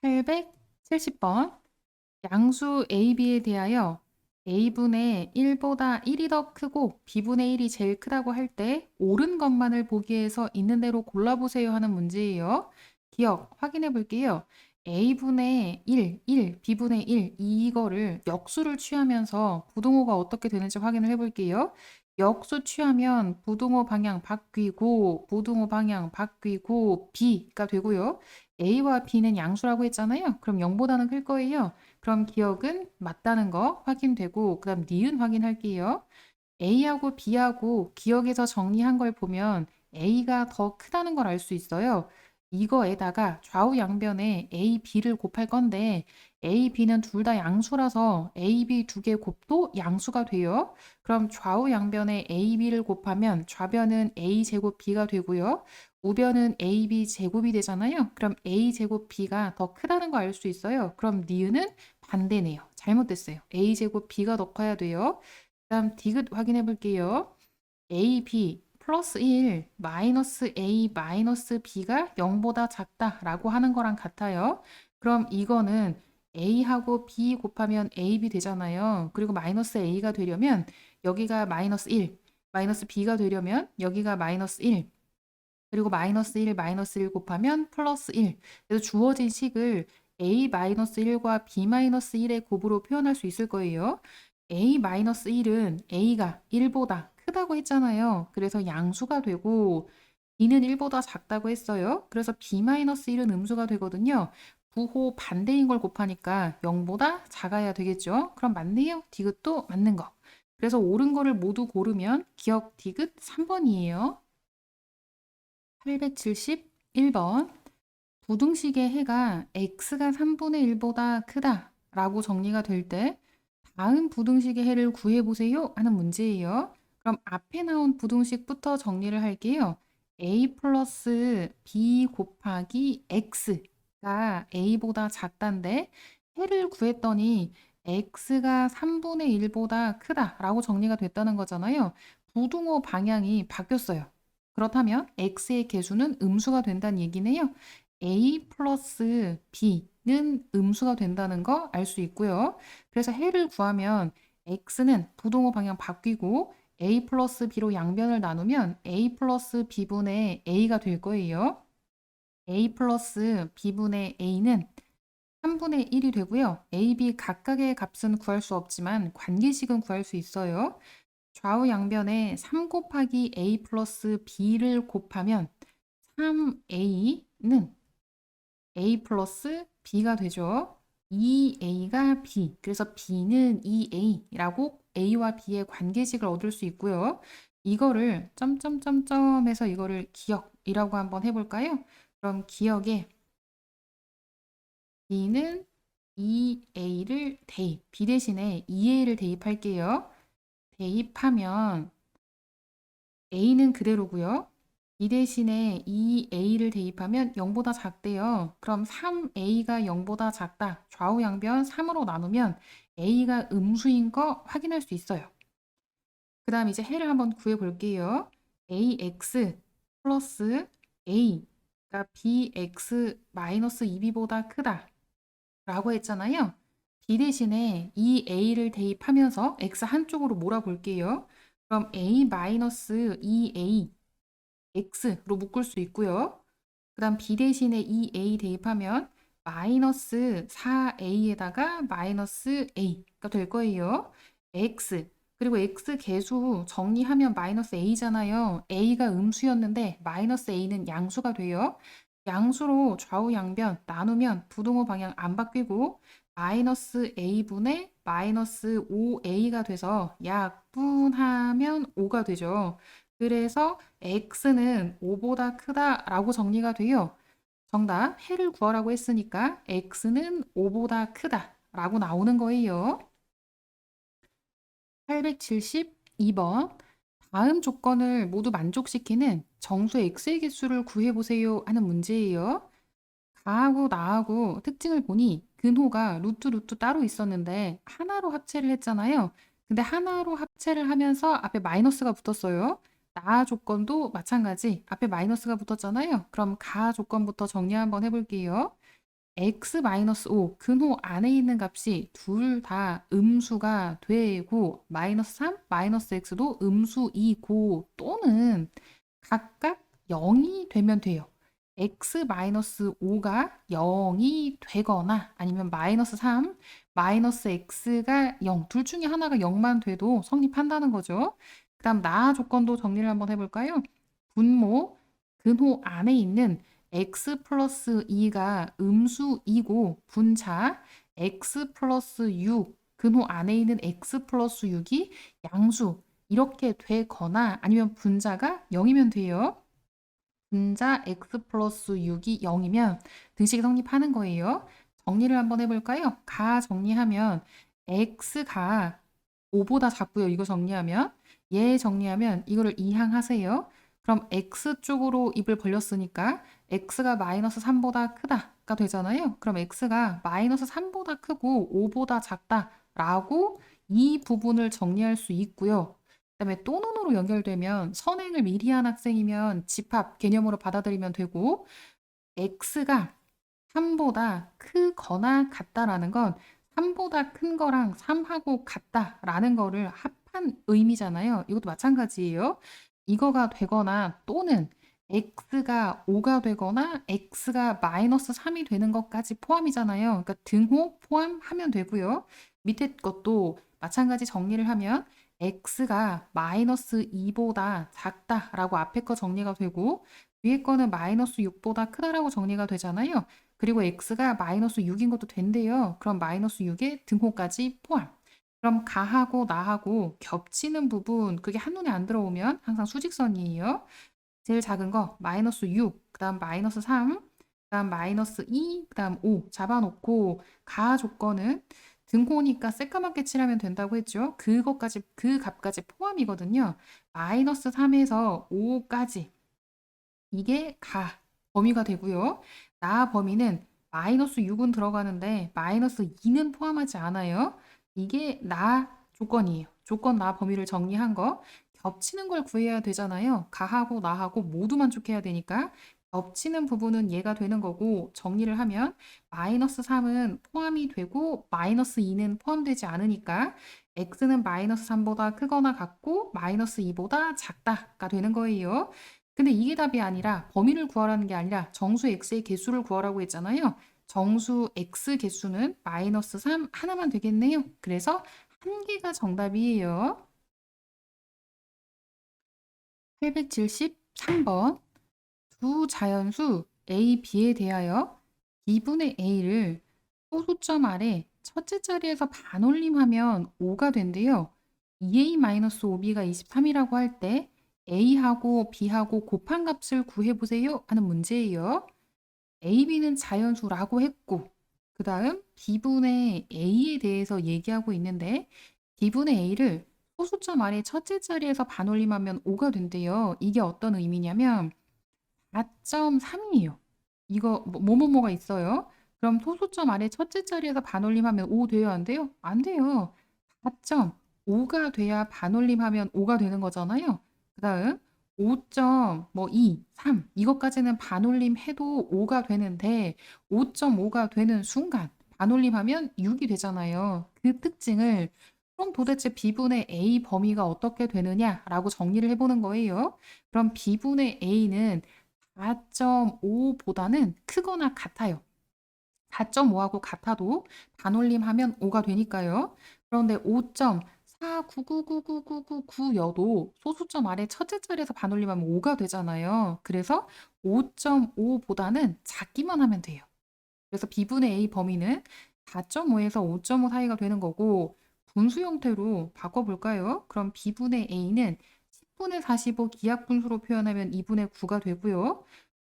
870번. 양수 AB에 대하여 A분의 1보다 1이 더 크고 B분의 1이 제일 크다고 할 때 옳은 것만을 보기 위해서 있는 대로 골라보세요 하는 문제예요. 기억 확인해 볼게요. A분의 1, B분의 1 이거를 역수를 취하면서 부등호가 어떻게 되는지 확인을 해 볼게요. 역수 취하면 부등호 방향 바뀌고 부등호 방향 바뀌고 B가 되고요. A와 B는 양수라고 했잖아요. 그럼 0보다는 클 거예요. 그럼 기억은 맞다는 거 확인되고 그다음 니은 확인할게요. A하고 B하고 기억에서 정리한 걸 보면 A가 더 크다는 걸 알 수 있어요. 이거에다가 좌우 양변에 A, B를 곱할 건데 A, B는 둘 다 양수라서 A, B 두 개 곱도 양수가 돼요. 그럼 좌우 양변에 A, B를 곱하면 좌변은 A 제곱 B가 되고요. 우변은 A, B 제곱이 되잖아요. 그럼 A 제곱 B가 더 크다는 거 알 수 있어요. 그럼 니은은 반대네요. 잘못됐어요. A 제곱 B가 더 커야 돼요. 그다음 디귿 확인해 볼게요. AB 플러스 1 마이너스 A 마이너스 B가 0보다 작다라고 하는 거랑 같아요. 그럼 이거는 A하고 B 곱하면 AB 되잖아요. 그리고 마이너스 A가 되려면 여기가 마이너스 1, 마이너스 B가 되려면 여기가 마이너스 1, 그리고 마이너스 1, 마이너스 1 곱하면 플러스 1. 그래서 주어진 식을 A 마이너스 1과 B 마이너스 1의 곱으로 표현할 수 있을 거예요. A 마이너스 1은 A가 1보다 크다고 했잖아요. 그래서 양수가 되고 B는 1보다 작다고 했어요. 그래서 B 마이너스 1은 음수가 되거든요. 부호 반대인 걸 곱하니까 0보다 작아야 되겠죠. 그럼 맞네요. 디귿도 맞는 거. 그래서 옳은 거를 모두 고르면 기억 디귿 3번이에요. 871번. 부등식의 해가 x가 3분의 1보다 크다라고 정리가 될 때 다음 부등식의 해를 구해보세요 하는 문제예요. 그럼 앞에 나온 부등식부터 정리를 할게요. a 플러스 b 곱하기 x가 a보다 작다인데 해를 구했더니 x가 3분의 1보다 크다라고 정리가 됐다는 거잖아요. 부등호 방향이 바뀌었어요. 그렇다면 x의 개수는 음수가 된다는 얘기네요. a 플러스 b는 음수가 된다는 거 알 수 있고요. 그래서 해를 구하면 x는 부등호 방향 바뀌고 a 플러스 b로 양변을 나누면 a 플러스 b분의 a가 될 거예요. a 플러스 b분의 a는 3분의 1이 되고요. a, b 각각의 값은 구할 수 없지만 관계식은 구할 수 있어요. 좌우 양변에 3 곱하기 a 플러스 b를 곱하면 3a는 a 플러스 b가 되죠. 2a가 b. 그래서 b는 2a라고 a와 b의 관계식을 얻을 수 있고요. 이거를 점점점점 해서 이거를 기억이라고 한번 해볼까요? 그럼 기억에 b는 2a를 대입, b 대신에 2a를 대입할게요. 대입하면 a는 그대로고요. 이 대신에 2a를 대입하면 0보다 작대요. 그럼 3a가 0보다 작다. 좌우 양변 3으로 나누면 a가 음수인 거 확인할 수 있어요. 그 다음 이제 해를 한번 구해 볼게요. ax 플러스 a가 bx 마이너스 2b보다 크다 라고 했잖아요. b 대신에 2a를 대입하면서 x 한쪽으로 몰아볼게요. 그럼 a 마이너스 2a x로 묶을 수 있고요. 그 다음 b 대신에 2a 대입하면 마이너스 4a에다가 마이너스 a가 될 거예요. x 그리고 x 개수 정리하면 마이너스 a잖아요. a가 음수였는데 마이너스 a는 양수가 돼요. 양수로 좌우 양변 나누면 부등호 방향 안 바뀌고 마이너스 a분의 마이너스 5a가 돼서 약분하면 5가 되죠. 그래서 x는 5보다 크다라고 정리가 돼요. 정답, 해를 구하라고 했으니까 x는 5보다 크다라고 나오는 거예요. 872번. 다음 조건을 모두 만족시키는 정수 x의 개수를 구해보세요 하는 문제예요. 가하고 나하고 특징을 보니 근호가 루트 따로 있었는데 하나로 합체를 했잖아요. 근데 하나로 합체를 하면서 앞에 마이너스가 붙었어요. 나 조건도 마찬가지. 앞에 마이너스가 붙었잖아요. 그럼 가 조건부터 정리 한번 해볼게요. x-5 근호 안에 있는 값이 둘 다 음수가 되고 마이너스 3, 마이너스 x도 음수이고 또는 각각 0이 되면 돼요. x-5가 0이 되거나 아니면 마이너스 3, 마이너스 x가 0, 둘 중에 하나가 0만 돼도 성립한다는 거죠. 그 다음 나 조건도 정리를 한번 해볼까요? 분모 근호 안에 있는 x 플러스 2가 음수이고 분자 x 플러스 6 근호 안에 있는 x 플러스 6이 양수 이렇게 되거나 아니면 분자가 0이면 돼요. 분자 x 플러스 6이 0이면 등식이 성립하는 거예요. 정리를 한번 해볼까요? 가 정리하면 x가 5보다 작고요. 이거 정리하면 얘 정리하면 이거를 이항하세요. 그럼 x 쪽으로 입을 벌렸으니까 x가 마이너스 3보다 크다가 되잖아요. 그럼 x가 마이너스 3보다 크고 5보다 작다라고 이 부분을 정리할 수 있고요. 그다음에 또는으로 연결되면 선행을 미리 한 학생이면 집합 개념으로 받아들이면 되고 x가 3보다 크거나 같다라는 건 3보다 큰 거랑 3하고 같다라는 거를 합한 의미잖아요. 이것도 마찬가지예요. 이거가 되거나 또는 x가 5가 되거나 x가 마이너스 3이 되는 것까지 포함이잖아요. 그러니까 등호 포함하면 되고요. 밑에 것도 마찬가지 정리를 하면 x가 마이너스 2보다 작다라고 앞에 거 정리가 되고 위에 거는 마이너스 6보다 크다라고 정리가 되잖아요. 그리고 x가 마이너스 6인 것도 된대요. 그럼 마이너스 6의 등호까지 포함. 그럼 가하고 나하고 겹치는 부분 그게 한눈에 안 들어오면 항상 수직선이에요. 제일 작은 거 마이너스 6, 그 다음 마이너스 3, 그 다음 마이너스 2, 그 다음 5 잡아놓고 가 조건은 등호니까 새까맣게 칠하면 된다고 했죠. 그것까지 그 값까지 포함이거든요. 마이너스 3에서 5까지 이게 가 범위가 되고요. 나 범위는 마이너스 6은 들어가는데 마이너스 2는 포함하지 않아요. 이게 나 조건이에요. 조건 나 범위를 정리한 거. 겹치는 걸 구해야 되잖아요. 가하고 나하고 모두 만족해야 되니까 겹치는 부분은 얘가 되는 거고 정리를 하면 마이너스 3은 포함이 되고 마이너스 2는 포함되지 않으니까 x는 마이너스 3보다 크거나 같고 마이너스 2보다 작다가 되는 거예요. 근데 이게 답이 아니라 범위를 구하라는 게 아니라 정수 x의 개수를 구하라고 했잖아요. 정수 x 개수는 마이너스 3 하나만 되겠네요. 그래서 한 개가 정답이에요. 873번 두 자연수 a, b에 대하여 b분의 a를 소수점 아래 첫째 자리에서 반올림하면 5가 된대요. 2a-5b가 23이라고 할 때 a하고 b하고 곱한 값을 구해보세요 하는 문제예요. a, b는 자연수라고 했고 그 다음 b분의 a에 대해서 얘기하고 있는데 b분의 a를 소수점 아래 첫째 자리에서 반올림하면 5가 된대요. 이게 어떤 의미냐면 4.3이에요. 이거 뭐뭐뭐가 있어요. 그럼 소수점 아래 첫째 자리에서 반올림하면 5 돼요? 안 돼요? 안 돼요. 4.5가 돼야 반올림하면 5가 되는 거잖아요. 그 다음 5.2, 3 이것까지는 반올림해도 5가 되는데 5.5가 되는 순간 반올림하면 6이 되잖아요. 그 특징을 그럼 도대체 b분의 a 범위가 어떻게 되느냐라고 정리를 해보는 거예요. 그럼 b분의 a는 4.5보다는 크거나 같아요. 4.5하고 같아도 반올림하면 5가 되니까요. 그런데 5.4999999여도 소수점 아래 첫째 자리에서 반올림하면 5가 되잖아요. 그래서 5.5보다는 작기만 하면 돼요. 그래서 b분의 a 범위는 4.5에서 5.5 사이가 되는 거고 분수 형태로 바꿔볼까요? 그럼 b분의 a는 10분의 45 기하 분수로 표현하면 2분의 9가 되고요.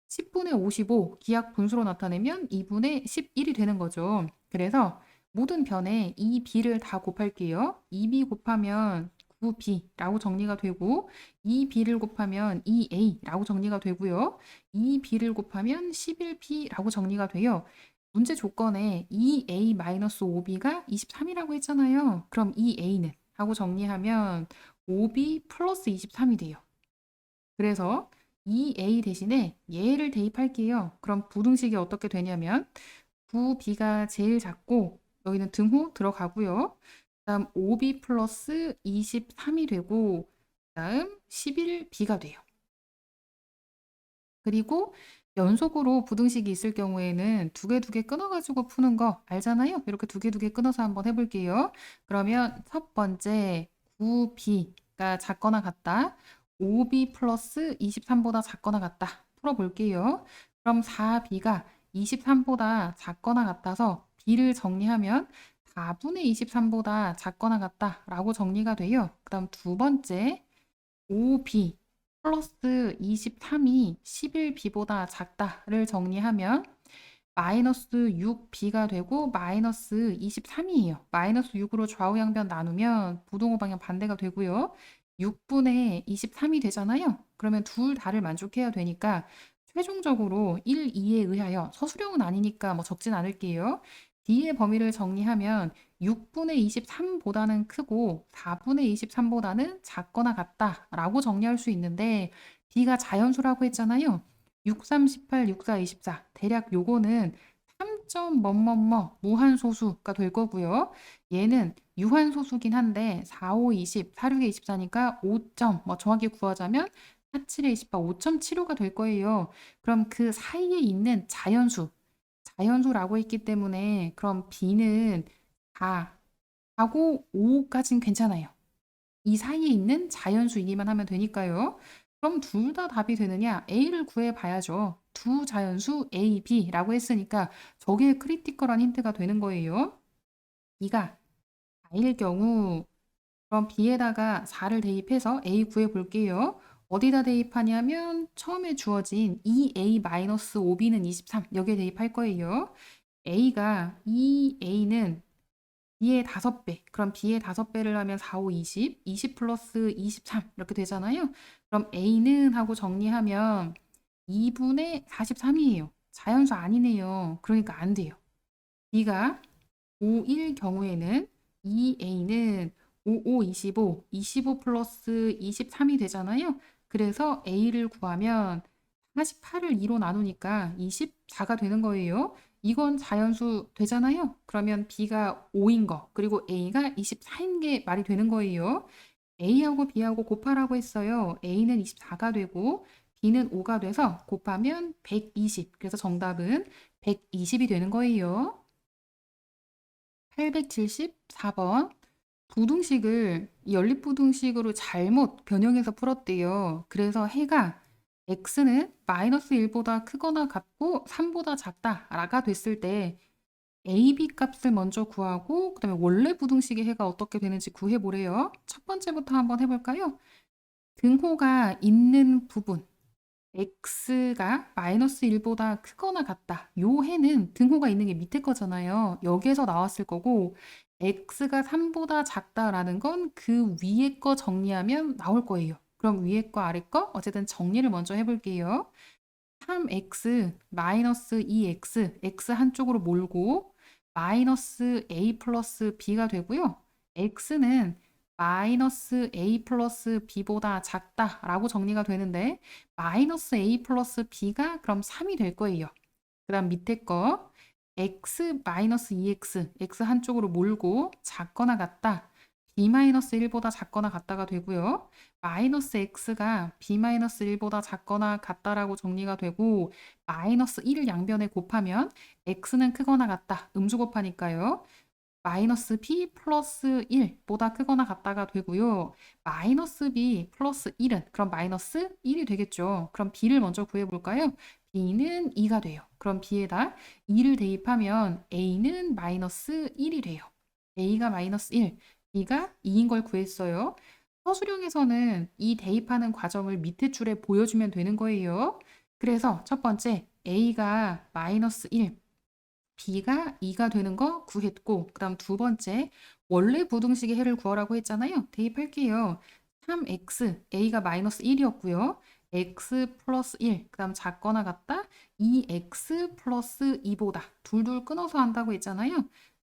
10분의 55 기하 분수로 나타내면 2분의 11이 되는 거죠. 그래서 모든 변에 이 b를 다 곱할게요. 2b 곱하면 9b라고 정리가 되고 2b를 곱하면 2a라고 정리가 되고요. 2b를 곱하면 11b라고 정리가 돼요. 문제 조건에 2a-5b가 23이라고 했잖아요. 그럼 2a는 하고 정리하면 5b 플러스 23이 돼요. 그래서 2a 대신에 얘를 대입할게요. 그럼 부등식이 어떻게 되냐면 9b가 제일 작고 여기는 등호 들어가고요. 그다음 5b 플러스 23이 되고 그다음 11b가 돼요. 그리고 연속으로 부등식이 있을 경우에는 두 개 끊어가지고 푸는 거 알잖아요. 이렇게 두 개 끊어서 한번 해볼게요. 그러면 첫 번째 9b가 작거나 같다. 5b 플러스 23보다 작거나 같다. 풀어볼게요. 그럼 4b가 23보다 작거나 같아서 b를 정리하면 4분의 23보다 작거나 같다라고 정리가 돼요. 그 다음 두 번째 5b 플러스 23이 11b보다 작다를 정리하면 마이너스 6b가 되고 마이너스 23이에요. 마이너스 6으로 좌우 양변 나누면 부동호 방향 반대가 되고요. 6분의 23이 되잖아요. 그러면 둘 다를 만족해야 되니까 최종적으로 1, 2에 의하여 서술형은 아니니까 뭐 적진 않을게요. D의 범위를 정리하면 6분의 23보다는 크고 4분의 23보다는 작거나 같다라고 정리할 수 있는데 D가 자연수라고 했잖아요. 6, 3, 18, 6, 4, 24. 대략 요거는 3점 뭐뭐뭐 무한소수가 될 거고요. 얘는 유한소수긴 한데 4, 5, 20, 4, 6에 24니까 5점 뭐 정확히 구하자면 4, 7에 24, 5.75가 될 거예요. 그럼 그 사이에 있는 자연수라고 했기 때문에 그럼 B는 4 하고 5까진 괜찮아요. 이 사이에 있는 자연수이기만 하면 되니까요. 그럼 둘 다 답이 되느냐? A를 구해봐야죠. 두 자연수 A, B라고 했으니까 저게 크리티컬한 힌트가 되는 거예요. B가 4일 경우 그럼 B에다가 4를 대입해서 A 구해볼게요. 어디다 대입하냐면 처음에 주어진 2A-5B는 23 여기에 대입할 거예요. A가 2A는 B의 5배. 그럼 B의 5배를 하면 4, 5, 20. 20 플러스 23 이렇게 되잖아요. 그럼 A는 하고 정리하면 2분의 43이에요. 자연수 아니네요. 그러니까 안 돼요. B가 5일 경우에는 2A는 5, 5, 25. 25 플러스 23이 되잖아요. 그래서 A를 구하면 48을 2로 나누니까 24가 되는 거예요. 이건 자연수 되잖아요. 그러면 B가 5인 거, 그리고 A가 24인 게 말이 되는 거예요. A하고 B하고 곱하라고 했어요. A는 24가 되고 B는 5가 돼서 곱하면 120. 그래서 정답은 120이 되는 거예요. 874번. 부등식을 연립부등식으로 잘못 변형해서 풀었대요. 그래서 해가 x는 마이너스 1보다 크거나 같고 3보다 작다가 됐을 때 a, b 값을 먼저 구하고 그다음에 원래 부등식의 해가 어떻게 되는지 구해보래요. 첫 번째부터 한번 해볼까요? 등호가 있는 부분 x가 마이너스 1보다 크거나 같다. 요 해는 등호가 있는 게 밑에 거잖아요. 여기에서 나왔을 거고 x가 3보다 작다라는 건 그 위에 거 정리하면 나올 거예요. 그럼 위에 거 아래 거 어쨌든 정리를 먼저 해볼게요. 3x 마이너스 2x x 한쪽으로 몰고 마이너스 a 플러스 b가 되고요. x는 마이너스 a 플러스 b보다 작다라고 정리가 되는데 마이너스 a 플러스 b가 그럼 3이 될 거예요. 그 다음 밑에 거 x 마이너스 2x x 한쪽으로 몰고 작거나 같다. b 마이너스 1보다 작거나 같다가 되고요. 마이너스 x가 b 마이너스 1보다 작거나 같다라고 정리가 되고 마이너스 1을 양변에 곱하면 x는 크거나 같다. 음수 곱하니까요. 마이너스 b 플러스 1보다 크거나 같다가 되고요. 마이너스 b 플러스 1은 그럼 마이너스 1이 되겠죠. 그럼 b를 먼저 구해볼까요? b는 2가 돼요. 그럼 b에다 2를 대입하면 a는 마이너스 1이 돼요. a가 마이너스 1, b가 2인 걸 구했어요. 서술형에서는 이 대입하는 과정을 밑에 줄에 보여주면 되는 거예요. 그래서 첫 번째 a가 마이너스 1, b가 2가 되는 거 구했고 그 다음 두 번째 원래 부등식의 해를 구하라고 했잖아요. 대입할게요. 3x, a가 마이너스 1이었고요. x 플러스 1, 그 다음 작거나 같다. 2x 플러스 2보다 둘둘 끊어서 한다고 했잖아요.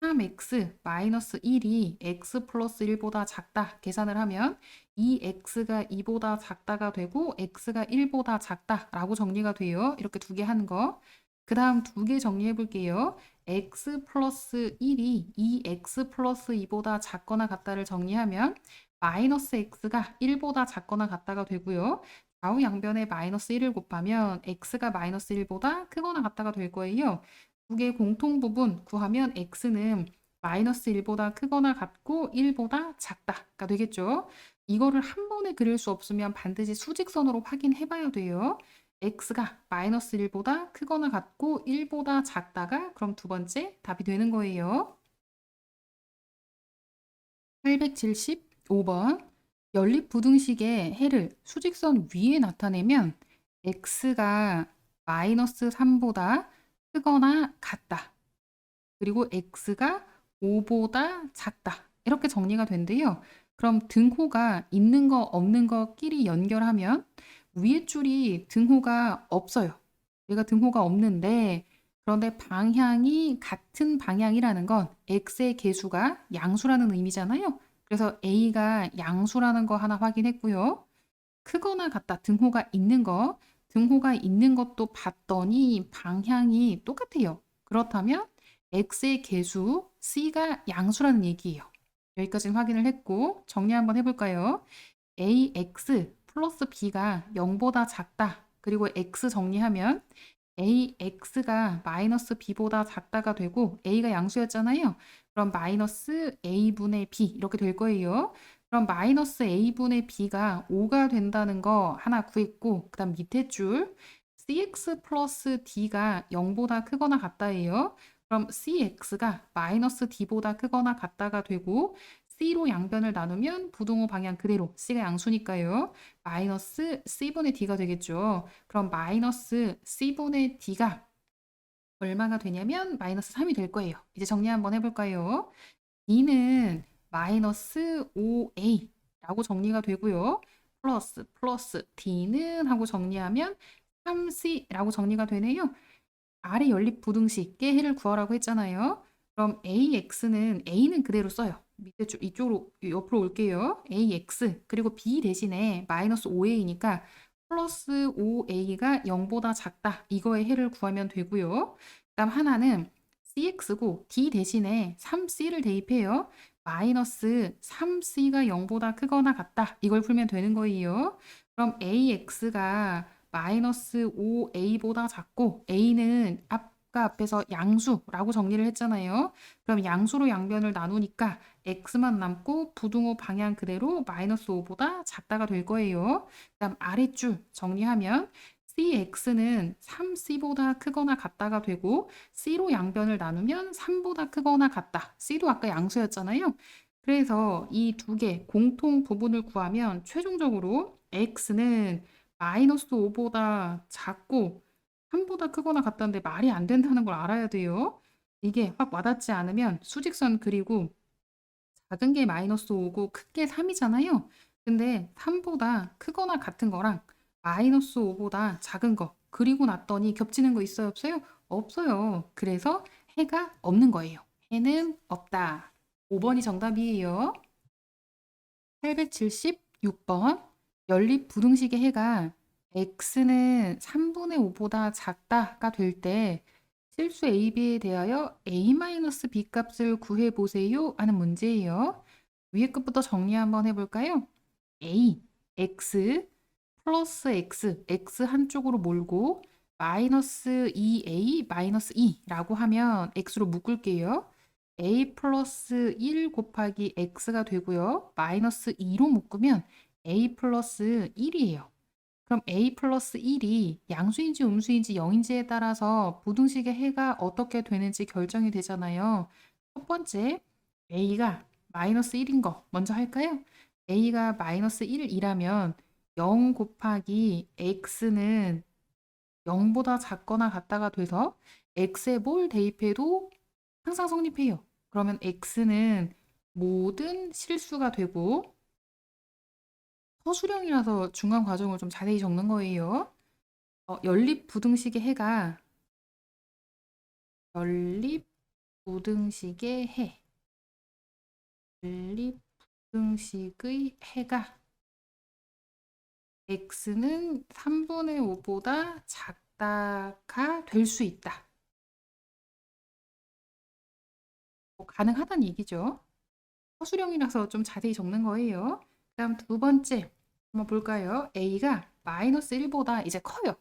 3x 마이너스 1이 x 플러스 1보다 작다 계산을 하면 2x가 2보다 작다가 되고 x가 1보다 작다라고 정리가 돼요. 이렇게 두 개 하는 거. 그 다음 두 개 정리해 볼게요. x 플러스 1이 2x 플러스 2보다 작거나 같다를 정리하면 마이너스 x가 1보다 작거나 같다가 되고요. 좌우 양변에 마이너스 1을 곱하면 x가 마이너스 1보다 크거나 같다가 될 거예요. 두 개의 공통 부분 구하면 x는 마이너스 1보다 크거나 같고 1보다 작다가 되겠죠. 이거를 한 번에 그릴 수 없으면 반드시 수직선으로 확인해 봐야 돼요. x가 마이너스 1보다 크거나 같고 1보다 작다가 그럼 두 번째 답이 되는 거예요. 875번 연립부등식의 해를 수직선 위에 나타내면 x가 마이너스 3보다 크거나 같다. 그리고 x가 5보다 작다. 이렇게 정리가 된대요. 그럼 등호가 있는 거 없는 거끼리 연결하면 위에 줄이 등호가 없어요. 얘가 등호가 없는데 그런데 방향이 같은 방향이라는 건 x의 개수가 양수라는 의미잖아요. 그래서 a가 양수라는 거 하나 확인했고요. 크거나 같다. 등호가 있는 것도 봤더니 방향이 똑같아요. 그렇다면 x의 개수 c가 양수라는 얘기예요. 여기까지는 확인을 했고 정리 한번 해볼까요? ax 플러스 b가 0보다 작다. 그리고 x 정리하면 ax가 마이너스 b보다 작다가 되고 a가 양수였잖아요. 그럼 마이너스 a분의 b 이렇게 될 거예요. 그럼 마이너스 a분의 b가 5가 된다는 거 하나 구했고 그 다음 밑에 줄 cx 플러스 d가 0보다 크거나 같다예요. 그럼 cx가 마이너스 d보다 크거나 같다가 되고 c로 양변을 나누면 부등호 방향 그대로 c가 양수니까요. 마이너스 c분의 d가 되겠죠. 그럼 마이너스 c분의 d가 얼마가 되냐면 마이너스 3이 될 거예요. 이제 정리 한번 해볼까요? d는 마이너스 5a라고 정리가 되고요. 플러스 d는 하고 정리하면 3c라고 정리가 되네요. 아래 연립 부등식의 해를 구하라고 했잖아요. 그럼 a는 그대로 써요. 밑에 쪽 이쪽으로 옆으로 올게요. ax 그리고 b 대신에 마이너스 5a니까 플러스 5a가 0보다 작다. 이거의 해를 구하면 되고요. 그다음 하나는 cx고 d 대신에 3c를 대입해요. 마이너스 3c가 0보다 크거나 같다. 이걸 풀면 되는 거예요. 그럼 ax가 마이너스 5a보다 작고 a는 아까 앞에서 양수라고 정리를 했잖아요. 그럼 양수로 양변을 나누니까 x만 남고 부등호 방향 그대로 마이너스 5보다 작다가 될 거예요. 그다음 아랫줄 정리하면 cx는 3c보다 크거나 같다가 되고 c로 양변을 나누면 3보다 크거나 같다. c도 아까 양수였잖아요. 그래서 이 두 개 공통 부분을 구하면 최종적으로 x는 마이너스 5보다 작고 3보다 크거나 같다는데 말이 안 된다는 걸 알아야 돼요. 이게 확 와닿지 않으면 수직선 그리고 작은 게 마이너스 5고 큰 게 3이잖아요. 근데 3보다 크거나 같은 거랑 마이너스 5보다 작은 거 그리고 났더니 겹치는 거 있어요, 없어요? 없어요. 그래서 해가 없는 거예요. 해는 없다. 5번이 정답이에요. 876번 연립 부등식의 해가 x는 3분의 5보다 작다가 될 때 실수 AB에 대하여 A-B 값을 구해보세요 하는 문제예요. 위에 것부터 정리 한번 해볼까요? A, x 플러스 x 한쪽으로 몰고 마이너스 2a 마이너스 2라고 하면 x로 묶을게요. a 플러스 1 곱하기 x가 되고요. 마이너스 2로 묶으면 a 플러스 1이에요. 그럼 a 플러스 1이 양수인지 음수인지 0인지에 따라서 부등식의 해가 어떻게 되는지 결정이 되잖아요. 첫 번째, a가 마이너스 1인 거 먼저 할까요? a가 마이너스 1이라면 0 곱하기 x는 0보다 작거나 같다가 돼서 x에 뭘 대입해도 항상 성립해요. 그러면 x는 모든 실수가 되고 서술형이라서 중간 과정을 좀 자세히 적는 거예요. 연립 부등식의 해가 연립 부등식의 해 연립 부등식의 해가 x는 3분의 5보다 작다가 될 수 있다. 뭐 가능하다는 얘기죠. 허술형이라서 좀 자세히 적는 거예요. 그다음 두 번째 한번 볼까요? a가 마이너스 1보다 이제 커요.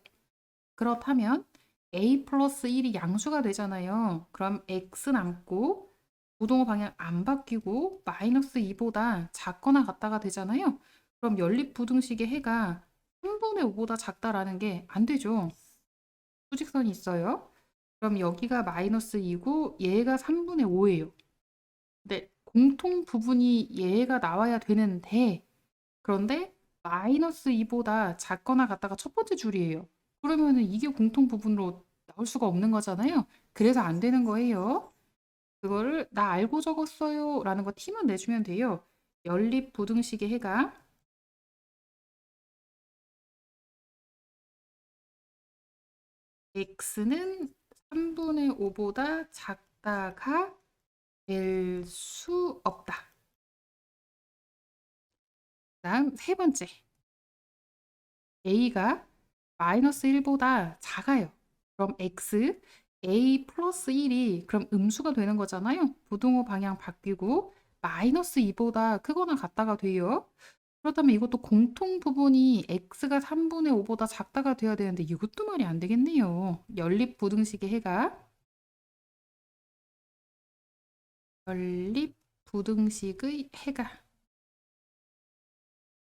그렇다면 a 플러스 1이 양수가 되잖아요. 그럼 x 남고 부동호 방향 안 바뀌고 마이너스 2보다 작거나 같다가 되잖아요. 그럼 연립부등식의 해가 3분의 5보다 작다라는 게 안 되죠. 수직선이 있어요. 그럼 여기가 마이너스 2고 얘가 3분의 5예요. 근데 공통 부분이 얘가 나와야 되는데 그런데 마이너스 2보다 작거나 같다가 첫 번째 줄이에요. 그러면은 이게 공통 부분으로 나올 수가 없는 거잖아요. 그래서 안 되는 거예요. 그거를 나 알고 적었어요 라는 거 티만 내주면 돼요. 연립 부등식의 해가 x는 3분의 5보다 작다가 될 수 없다. 다음 세 번째 a가 마이너스 1보다 작아요. 그럼 x a 플러스 1이 그럼 음수가 되는 거잖아요. 부등호 방향 바뀌고 마이너스 2보다 크거나 같다가 돼요. 그렇다면 이것도 공통 부분이 x가 3분의 5보다 작다가 돼야 되는데 이것도 말이 안 되겠네요. 연립 부등식의 해가 연립 부등식의 해가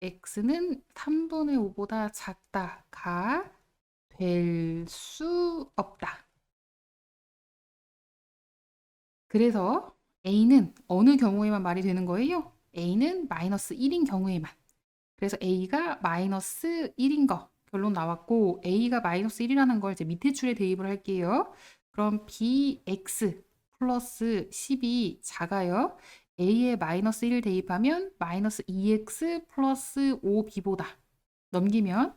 x는 3분의 5보다 작다가 될 수 없다. 그래서 a는 어느 경우에만 말이 되는 거예요? a는 마이너스 1인 경우에만. 그래서 a가 마이너스 1인 거 결론 나왔고 a가 마이너스 1이라는 걸 이제 밑에 줄에 대입을 할게요. 그럼 bx 플러스 10이 작아요. a에 마이너스 1 대입하면 마이너스 2x 플러스 5b보다 넘기면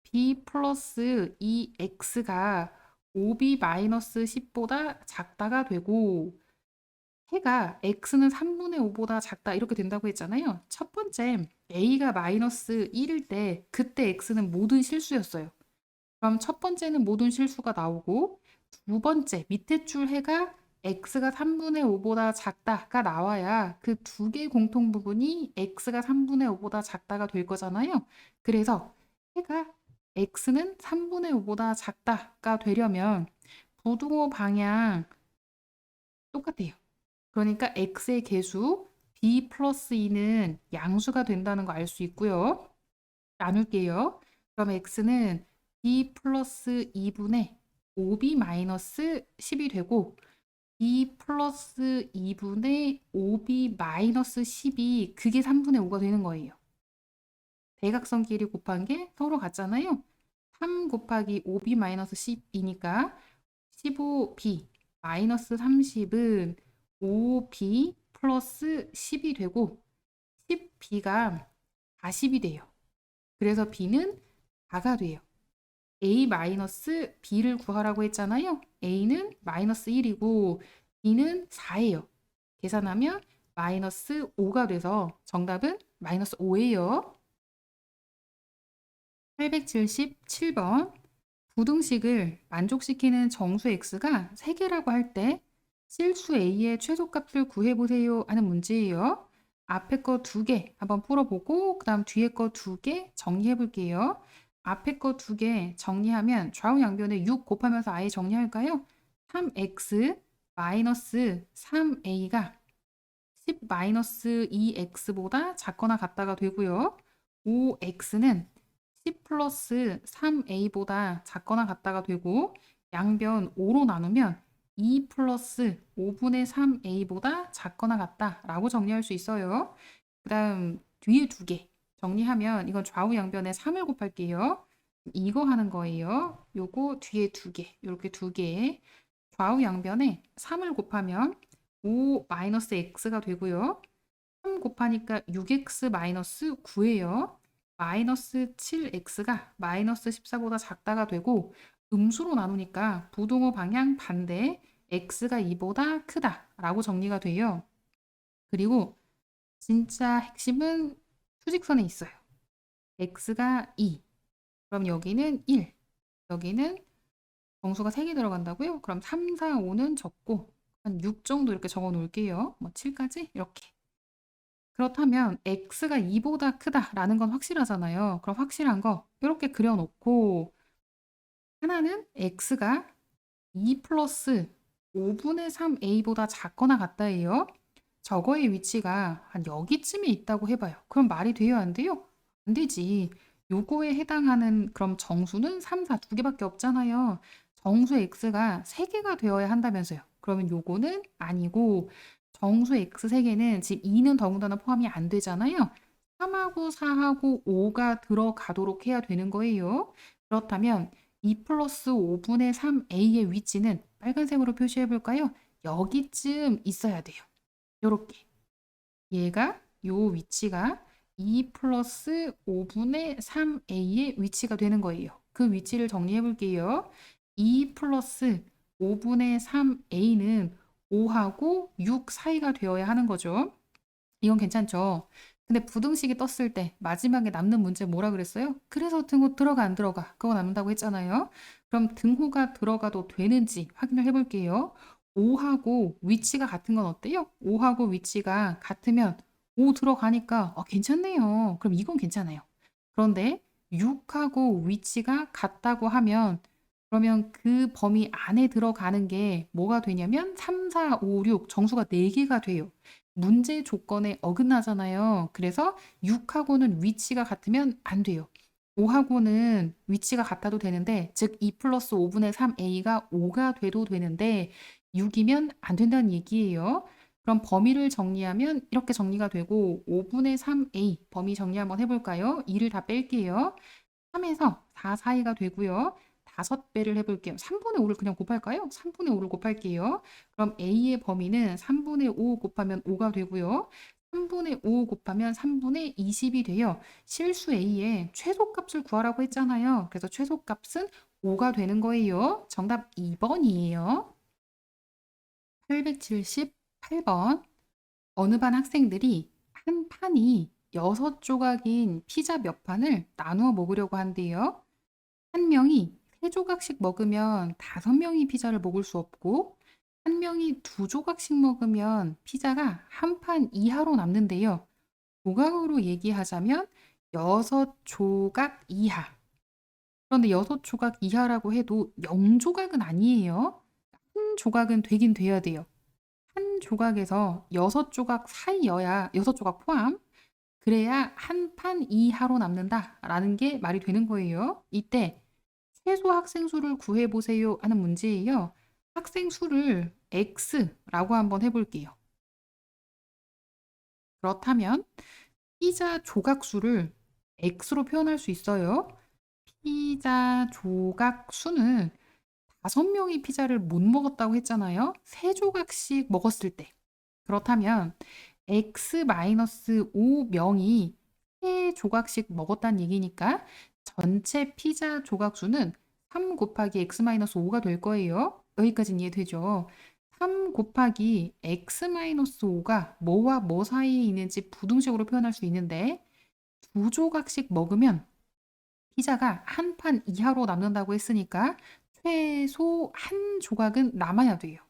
b 플러스 2x가 5b 마이너스 10보다 작다가 되고 해가 x는 3분의 5보다 작다 이렇게 된다고 했잖아요. 첫 번째 a가 마이너스 1일 때 그때 x는 모든 실수였어요. 그럼 첫 번째는 모든 실수가 나오고 두 번째 밑에 줄 해가 x가 3분의 5보다 작다가 나와야 그 두 개 공통 부분이 x가 3분의 5보다 작다가 될 거잖아요. 그래서 해가 x는 3분의 5보다 작다가 되려면 부등호 방향 똑같아요. 그러니까 x의 개수 b 플러스 2는 양수가 된다는 거 알 수 있고요. 나눌게요. 그럼 x는 b 플러스 2분의 5b 마이너스 10이 되고 b 플러스 2분의 5b 마이너스 10이 그게 3분의 5가 되는 거예요. 대각선끼리 곱한 게 서로 같잖아요. 3 곱하기 5b 마이너스 10이니까 15b 마이너스 30은 5b 플러스 10이 되고 10b가 40이 돼요. 그래서 b는 4가 돼요. a 마이너스 b를 구하라고 했잖아요. a는 마이너스 1이고 b는 4예요. 계산하면 마이너스 5가 돼서 정답은 마이너스 5예요. 877번 부등식을 만족시키는 정수 x가 3개라고 할 때 실수 a의 최소값을 구해보세요 하는 문제예요. 앞에 거 2개 한번 풀어보고 그 다음 뒤에 거 2개 정리해 볼게요. 앞에 거 2개 정리하면 좌우 양변에 6 곱하면서 아예 정리할까요? 3x 마이너스 3a가 10 마이너스 2x보다 작거나 같다가 되고요. 5x는 10 플러스 3a보다 작거나 같다가 되고 양변 5로 나누면 2 플러스 5분의 3a보다 작거나 같다라고 정리할 수 있어요. 그 다음 뒤에 2개 정리하면 이건 좌우 양변에 3을 곱할게요. 이거 하는 거예요. 요거 뒤에 2개 이렇게 2개 좌우 양변에 3을 곱하면 5 마이너스 x가 되고요. 3 곱하니까 6x 마이너스 9예요. 마이너스 7x가 마이너스 14보다 작다가 되고 음수로 나누니까 부등호 방향 반대 x가 2보다 크다라고 정리가 돼요. 그리고 진짜 핵심은 수직선에 있어요. x가 2, 그럼 여기는 1, 여기는 정수가 3개 들어간다고요? 그럼 3, 4, 5는 적고 한 6 정도 이렇게 적어 놓을게요. 뭐 7까지 이렇게. 그렇다면 x가 2보다 크다라는 건 확실하잖아요. 그럼 확실한 거 이렇게 그려놓고 하나는 x가 2 플러스 5분의 3a보다 작거나 같다예요. 저거의 위치가 한 여기쯤에 있다고 해봐요. 그럼 말이 돼요, 안 돼요? 안 되지. 요거에 해당하는 그럼 정수는 3, 4 두 개밖에 없잖아요. 정수 x가 3개가 되어야 한다면서요. 그러면 요거는 아니고 정수 x 3개는 지금 2는 더군다나 포함이 안 되잖아요. 3하고 4하고 5가 들어가도록 해야 되는 거예요. 그렇다면 2 플러스 5분의 3a의 위치는 빨간색으로 표시해 볼까요? 여기쯤 있어야 돼요. 요렇게. 얘가 요 위치가 2 플러스 5분의 3a의 위치가 되는 거예요. 그 위치를 정리해 볼게요. 2 플러스 5분의 3a는 5하고 6 사이가 되어야 하는 거죠. 이건 괜찮죠? 근데 부등식이 떴을 때 마지막에 남는 문제 뭐라 그랬어요? 그래서 등호 들어가 안 들어가? 그거 남는다고 했잖아요. 그럼 등호가 들어가도 되는지 확인을 해볼게요. 5하고 위치가 같은 건 어때요? 5하고 위치가 같으면 5 들어가니까 괜찮네요. 그럼 이건 괜찮아요. 그런데 6하고 위치가 같다고 하면 그러면 그 범위 안에 들어가는 게 뭐가 되냐면 3, 4, 5, 6 정수가 4개가 돼요. 문제 조건에 어긋나잖아요. 그래서 6하고는 위치가 같으면 안 돼요. 5하고는 위치가 같아도 되는데 즉 2 플러스 5분의 3a가 5가 돼도 되는데 6이면 안 된다는 얘기예요. 그럼 범위를 정리하면 이렇게 정리가 되고 5분의 3a 범위 정리 한번 해볼까요? 2를 다 뺄게요. 3에서 4 사이가 되고요. 5배를 해볼게요. 3분의 5를 그냥 곱할까요? 3분의 5를 곱할게요. 그럼 a의 범위는 3분의 5 곱하면 5가 되고요. 3분의 5 곱하면 3분의 20이 돼요. 실수 a의 최소값을 구하라고 했잖아요. 그래서 최소값은 5가 되는 거예요. 정답 2번이에요. 878번. 어느 반 학생들이 한 판이 6조각인 피자 몇 판을 나누어 먹으려고 한대요. 한 명이 3조각씩 먹으면 5명이 피자를 먹을 수 없고 한 명이 2조각씩 먹으면 피자가 한 판 이하로 남는데요. 조각으로 얘기하자면 6조각 이하. 그런데 6조각 이하라고 해도 0조각은 아니에요. 한 조각은 되긴 돼야 돼요. 한 조각에서 6조각 사이여야 6조각 포함. 그래야 한 판 이하로 남는다라는 게 말이 되는 거예요. 이때 최소 학생 수를 구해보세요 하는 문제예요. 학생 수를 x라고 한번 해볼게요. 그렇다면 피자 조각 수를 x로 표현할 수 있어요. 피자 조각 수는 5명이 피자를 못 먹었다고 했잖아요. 3조각씩 먹었을 때. 그렇다면 x-5명이 3조각씩 먹었다는 얘기니까 전체 피자 조각 수는 3 곱하기 x-5가 될 거예요. 여기까지는 이해되죠? 3 곱하기 x-5가 뭐와 뭐 사이에 있는지 부등식으로 표현할 수 있는데 2조각씩 먹으면 피자가 한 판 이하로 남는다고 했으니까 최소 한 조각은 남아야 돼요.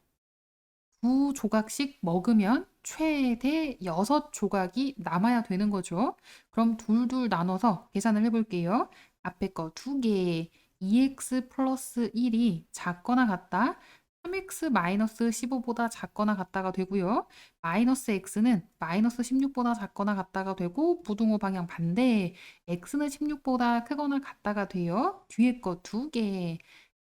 2조각씩 먹으면 최대 6조각이 남아야 되는 거죠. 그럼 둘둘 나눠서 계산을 해볼게요. 앞에 거 2개, 2x 플러스 1이 작거나 같다. 3x 마이너스 15보다 작거나 같다가 되고요. 마이너스 x는 마이너스 16보다 작거나 같다가 되고 부등호 방향 반대. x는 16보다 크거나 같다가 돼요. 뒤에 거 2개.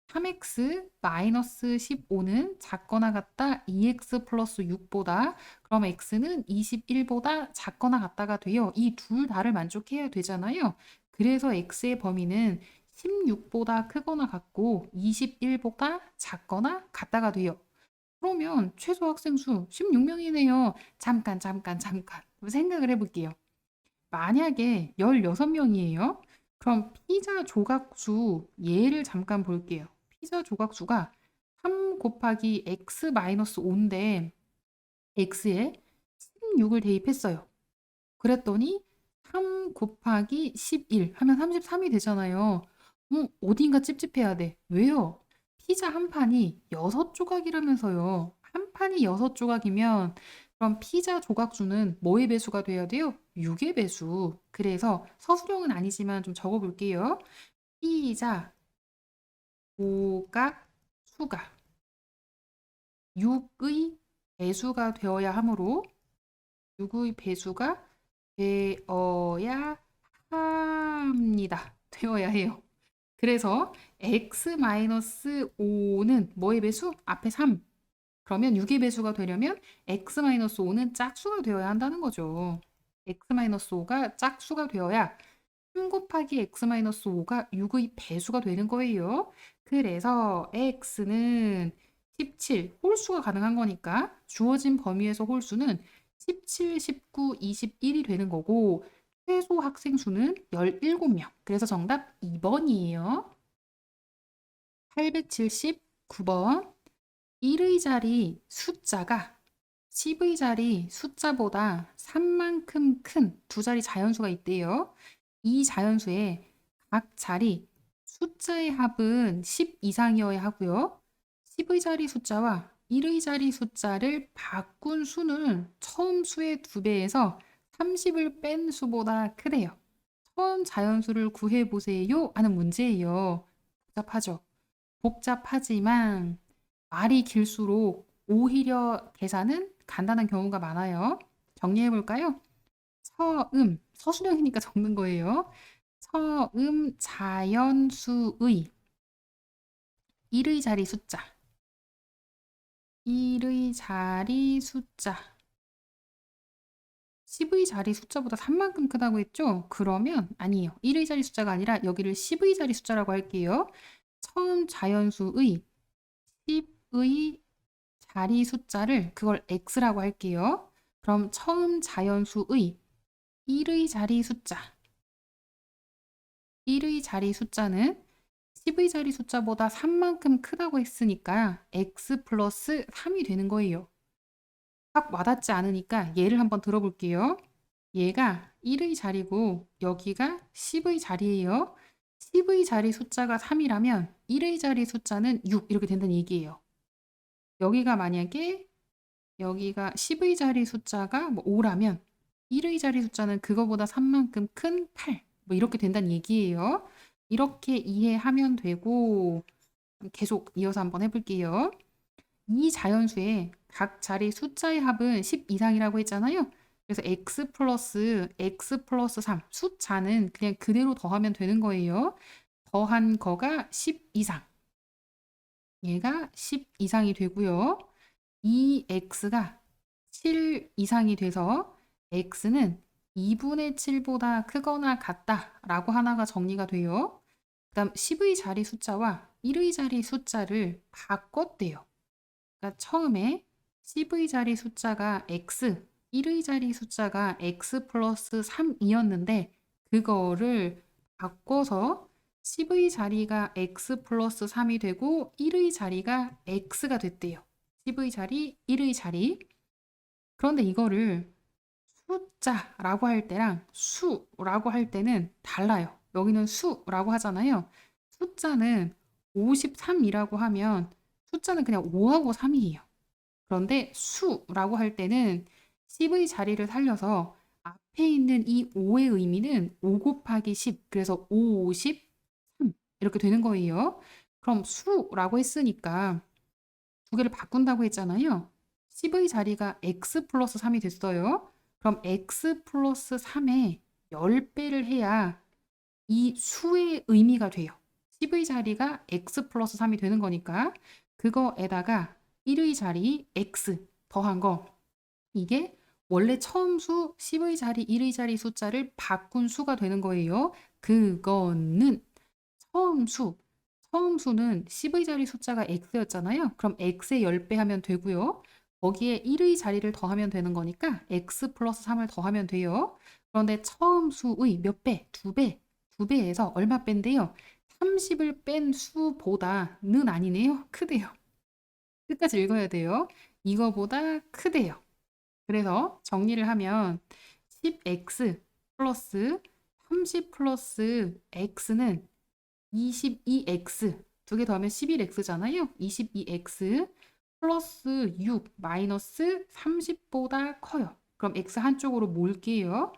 3x 마이너스 15는 작거나 같다 2x 플러스 6보다 그럼 x는 21보다 작거나 같다가 돼요. 이 둘 다를 만족해야 되잖아요. 그래서 x의 범위는 16보다 크거나 같고 21보다 작거나 같다가 돼요. 그러면 최소 학생 수 16명이네요. 잠깐 생각을 해볼게요. 만약에 16명이에요. 그럼 피자 조각수 얘를 잠깐 볼게요. 피자 조각수가 3 곱하기 x-5인데 x에 16을 대입했어요. 그랬더니 3 곱하기 11 하면 33이 되잖아요. 어딘가 찝찝해야 돼. 왜요? 피자 한 판이 6조각이라면서요. 한 판이 6조각이면 그럼 피자 조각수는 뭐의 배수가 돼야 돼요? 6의 배수. 그래서 서술형은 아니지만 좀 적어볼게요. 피자 조각 수가 6의 배수가 되어야 하므로 6의 배수가 되어야 합니다. 되어야 해요. 그래서 x-5는 뭐의 배수? 앞에 3. 그러면 6의 배수가 되려면 x-5는 짝수가 되어야 한다는 거죠. x-5가 짝수가 되어야 3 곱하기 x-5가 6의 배수가 되는 거예요. 그래서 x는 17, 홀수가 가능한 거니까 주어진 범위에서 홀수는 17, 19, 21이 되는 거고 최소 학생 수는 17명. 그래서 정답 2번이에요. 879번. 1의 자리 숫자가 10의 자리 숫자보다 3만큼 큰 두 자리 자연수가 있대요. 이 자연수의 각 자리 숫자의 합은 10 이상이어야 하고요. 10의 자리 숫자와 1의 자리 숫자를 바꾼 수는 처음 수의 2배에서 30을 뺀 수보다 크대요. 처음 자연수를 구해보세요 하는 문제예요. 복잡하죠? 복잡하지만 말이 길수록 오히려 계산은 간단한 경우가 많아요. 정리해 볼까요? 처음, 서술형이니까 적는 거예요. 처음 자연수의 1의 자리 숫자 1의 자리 숫자 10의 자리 숫자보다 3만큼 크다고 했죠? 그러면 아니에요. 1의 자리 숫자가 아니라 여기를 10의 자리 숫자라고 할게요. 처음 자연수의 10의 자리 숫자를 그걸 x라고 할게요. 그럼 처음 자연수의 1의 자리 숫자 1의 자리 숫자는 10의 자리 숫자보다 3만큼 크다고 했으니까 x 플러스 3이 되는 거예요. 확 와닿지 않으니까 얘를 한번 들어볼게요. 얘가 1의 자리고 여기가 10의 자리예요. 10의 자리 숫자가 3이라면 1의 자리 숫자는 6 이렇게 된다는 얘기예요. 여기가 만약에 여기가 10의 자리 숫자가 뭐 5라면 1의 자리 숫자는 그거보다 3만큼 큰 8. 뭐 이렇게 된다는 얘기예요. 이렇게 이해하면 되고 계속 이어서 한번 해볼게요. 이 자연수의 각 자리 숫자의 합은 10 이상이라고 했잖아요. 그래서 x 플러스 3 숫자는 그냥 그대로 더하면 되는 거예요. 더한 거가 10 이상. 얘가 10 이상이 되고요. 이 x가 7 이상이 돼서 x는 2분의 7보다 크거나 같다라고 하나가 정리가 돼요. 그다음 10의 자리 숫자와 1의 자리 숫자를 바꿨대요. 그러니까 처음에 10의 자리 숫자가 x, 1의 자리 숫자가 x 플러스 3이었는데 그거를 바꿔서 10의 자리가 x 플러스 3이 되고 1의 자리가 x가 됐대요. 10의 자리, 1의 자리. 그런데 이거를 숫자라고 할 때랑 수라고 할 때는 달라요. 여기는 수라고 하잖아요. 숫자는 53이라고 하면 숫자는 그냥 5하고 3이에요. 그런데 수라고 할 때는 10의 자리를 살려서 앞에 있는 이 5의 의미는 5 곱하기 10, 그래서 53 이렇게 되는 거예요. 그럼 수라고 했으니까 두 개를 바꾼다고 했잖아요. 10의 자리가 x 플러스 3이 됐어요. 그럼 x 플러스 3에 10배를 해야 이 수의 의미가 돼요. 10의 자리가 x 플러스 3이 되는 거니까 그거에다가 1의 자리 x 더한 거 이게 원래 처음 수 10의 자리 1의 자리 숫자를 바꾼 수가 되는 거예요. 그거는 처음 수 처음 수는 10의 자리 숫자가 x였잖아요. 그럼 x에 10배 하면 되고요. 거기에 1의 자리를 더하면 되는 거니까 x 플러스 3을 더하면 돼요. 그런데 처음 수의 몇 배? 2배. 2배에서 얼마 뺀대요? 30을 뺀 수보다는 아니네요. 크대요. 끝까지 읽어야 돼요. 이거보다 크대요. 그래서 정리를 하면 10x 플러스 30 플러스 x는 22x 두 개 더하면 11x잖아요. 22x 플러스 6 마이너스 30보다 커요. 그럼 x 한쪽으로 몰게요.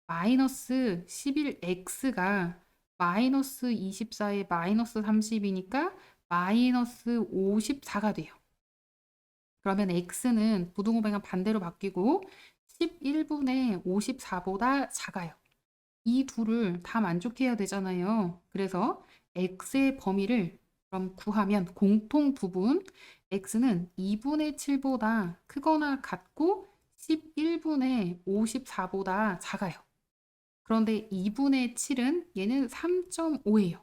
마이너스 11x가 마이너스 24에 마이너스 30이니까 마이너스 54가 돼요. 그러면 x는 부등호방향 반대로 바뀌고 11분의 54보다 작아요. 이 둘을 다 만족해야 되잖아요. 그래서 x의 범위를 그럼 구하면 공통 부분 x는 2분의 7보다 크거나 같고 11분의 54보다 작아요. 그런데 2분의 7은 얘는 3.5예요.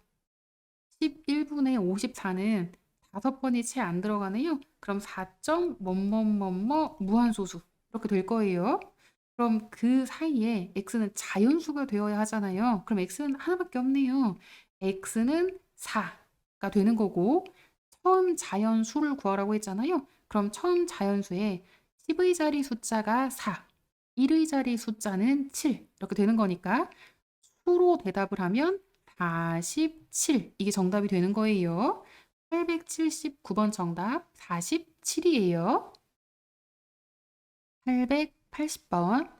11분의 54는 5번이 채 안 들어가네요. 그럼 4점 뭐뭐뭐뭐 무한소수 이렇게 될 거예요. 그럼 그 사이에 x는 자연수가 되어야 하잖아요. 그럼 x는 하나밖에 없네요. x는 4가 되는 거고 처음 자연수를 구하라고 했잖아요. 그럼 처음 자연수에 10의 자리 숫자가 4, 1의 자리 숫자는 7 이렇게 되는 거니까 수로 대답을 하면 47 이게 정답이 되는 거예요. 879번 정답 47이에요. 880번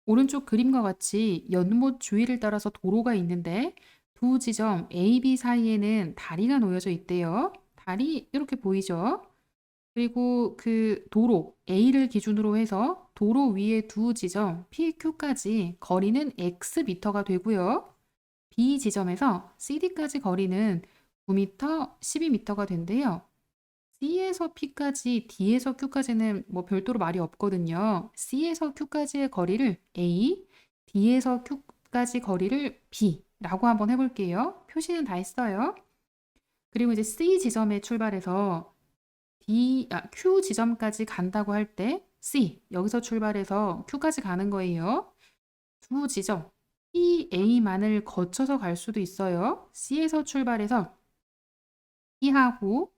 오른쪽 그림과 같이 연못 주위를 따라서 도로가 있는데 두 지점 A, B 사이에는 다리가 놓여져 있대요. 다리 이렇게 보이죠? 그리고 그 도로 A를 기준으로 해서 도로 위에 두 지점 PQ까지 거리는 X미터가 되고요. B 지점에서 CD까지 거리는 9m, 12m가 된대요. C에서 P까지, D에서 Q까지는 뭐 별도로 말이 없거든요. C에서 Q까지의 거리를 A, D에서 Q까지 거리를 B라고 한번 해볼게요. 표시는 다 했어요. 그리고 이제 C 지점에 출발해서 Q 지점까지 간다고 할 때 C, 여기서 출발해서 Q까지 가는 거예요. 두 지점, A만을 거쳐서 갈 수도 있어요. C에서 출발해서 P하고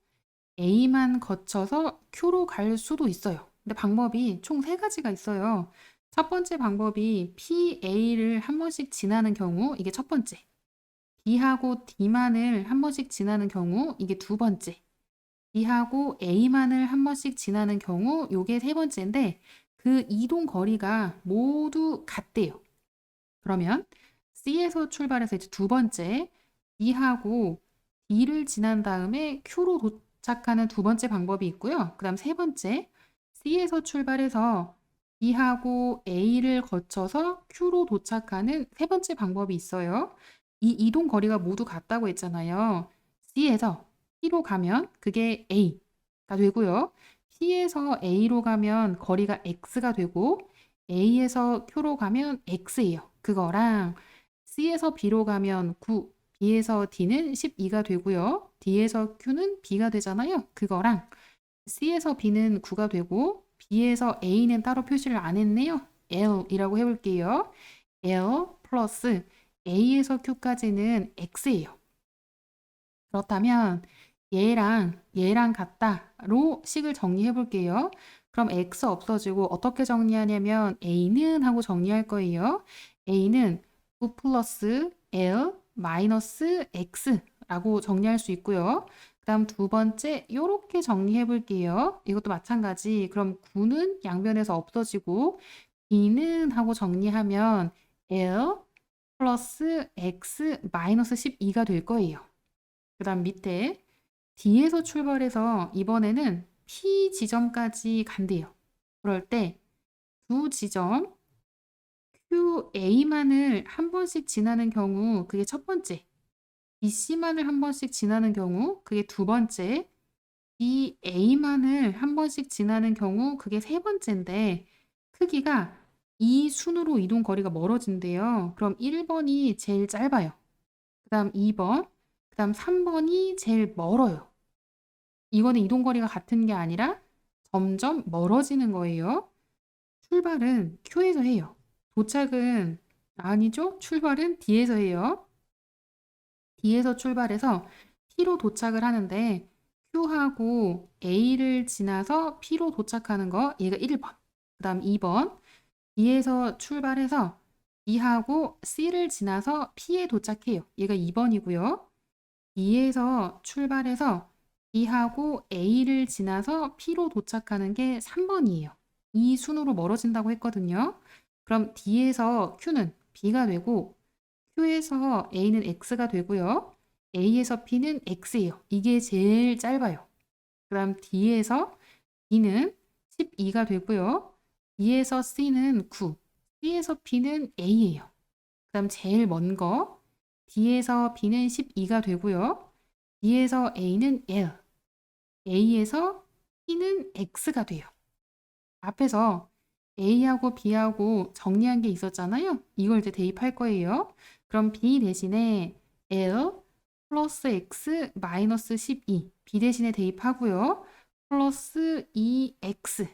A만 거쳐서 Q로 갈 수도 있어요. 근데 방법이 총 세 가지가 있어요. 첫 번째 방법이 PA를 한 번씩 지나는 경우, 이게 첫 번째. B하고 D만을 한 번씩 지나는 경우, 이게 두 번째. B하고 A만을 한 번씩 지나는 경우, 요게 세 번째인데, 그 이동 거리가 모두 같대요. 그러면 C에서 출발해서 이제 두 번째, B하고 D를 지난 다음에 Q로 도착하는 두 번째 방법이 있고요. 그 다음 세 번째, C에서 출발해서 B하고 A를 거쳐서 Q로 도착하는 세 번째 방법이 있어요. 이 이동 거리가 모두 같다고 했잖아요. C에서 P로 가면 그게 A가 되고요. P에서 A로 가면 거리가 X가 되고 A에서 Q로 가면 X예요. 그거랑 C에서 B로 가면 9, B에서 D는 12가 되고요. D에서 Q는 B가 되잖아요. 그거랑 C에서 B는 9가 되고 B에서 A는 따로 표시를 안 했네요. L이라고 해볼게요. L 플러스 A에서 Q까지는 X예요. 그렇다면 얘랑 같다로 식을 정리해 볼게요. 그럼 X 없어지고 어떻게 정리하냐면 A는 하고 정리할 거예요. A는 9 플러스 L 마이너스 X라고 정리할 수 있고요. 그 다음 두 번째 요렇게 정리해 볼게요. 이것도 마찬가지. 그럼 9는 양변에서 없어지고 B는 하고 정리하면 L 플러스 X 마이너스 12가 될 거예요. 그 다음 밑에 D에서 출발해서 이번에는 P 지점까지 간대요. 그럴 때 두 지점 QA만을 한 번씩 지나는 경우 그게 첫 번째, BC만을 한 번씩 지나는 경우 그게 두 번째, BA만을 한 번씩 지나는 경우 그게 세 번째인데 크기가 이 순으로 이동 거리가 멀어진대요. 그럼 1번이 제일 짧아요. 그 다음 2번, 그 다음 3번이 제일 멀어요. 이거는 이동 거리가 같은 게 아니라 점점 멀어지는 거예요. 출발은 Q에서 해요. 도착은 아니죠? 출발은 D에서 해요. D에서 출발해서 P로 도착을 하는데 Q하고 A를 지나서 P로 도착하는 거 얘가 1번. 그 다음 2번 D에서 출발해서 B하고 C를 지나서 P에 도착해요. 얘가 2번이고요. B에서 출발해서 B하고 A를 지나서 P로 도착하는 게 3번이에요. 이 순으로 멀어진다고 했거든요. 그럼 D에서 Q는 B가 되고 Q에서 A는 X가 되고요. A에서 P는 X예요. 이게 제일 짧아요. 그다음 D에서 B는 12가 되고요. B에서 C는 9, C에서 P는 A예요. 그다음 제일 먼 거 D에서 B는 12가 되고요. B에서 A는 L, A에서 P는 X가 돼요. 앞에서 A하고 B하고 정리한 게 있었잖아요. 이걸 이제 대입할 거예요. 그럼 B 대신에 L 플러스 X 마이너스 12 B 대신에 대입하고요. 플러스 2X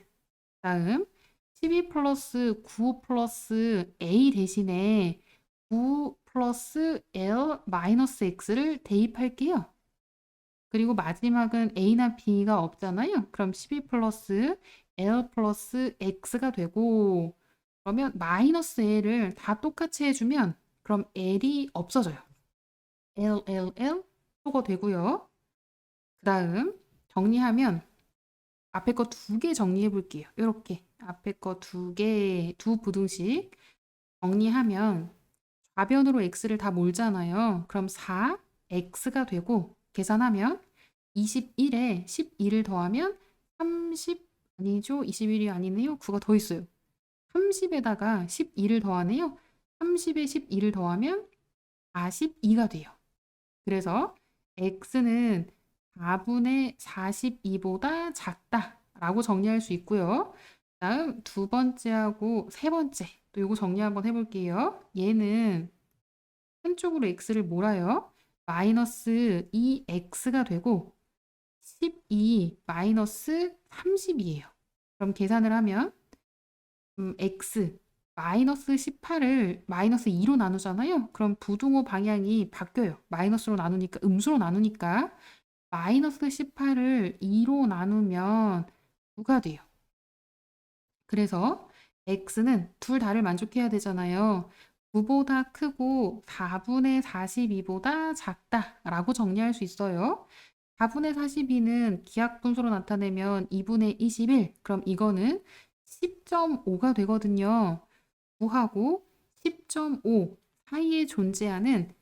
다음 12 플러스 9 플러스 A 대신에 9 플러스 L 마이너스 X를 대입할게요. 그리고 마지막은 A나 B가 없잖아요. 그럼 12 플러스 L 플러스 X가 되고 그러면 마이너스 L을 다 똑같이 해주면 그럼 L이 없어져요. L 표가 되고요. 그 다음 정리하면 앞에 거 두 개 정리해 볼게요. 이렇게 앞에 거 두 개, 두 부등식 정리하면 좌변으로 x를 다 몰잖아요. 그럼 4x가 되고 계산하면 21에 12를 더하면 30 아니죠? 21이 아니네요. 9가 더 있어요. 30에다가 12를 더하네요. 30에 12를 더하면 42가 돼요. 그래서 x는 4분의 42보다 작다라고 정리할 수 있고요. 다음 두 번째하고 세 번째 또 이거 정리 한번 해볼게요. 얘는 한쪽으로 x를 몰아요. 마이너스 2x가 되고 12 마이너스 30이에요. 그럼 계산을 하면 x 마이너스 18을 마이너스 2로 나누잖아요. 그럼 부등호 방향이 바뀌어요. 마이너스로 나누니까 음수로 나누니까 마이너스 18을 2로 나누면 9가 돼요. 그래서 x는 둘 다를 만족해야 되잖아요. 9보다 크고 4분의 42보다 작다라고 정리할 수 있어요. 4분의 42는 기하분수로 나타내면 2분의 21. 그럼 이거는 10.5가 되거든요. 9하고 10.5 사이에 존재하는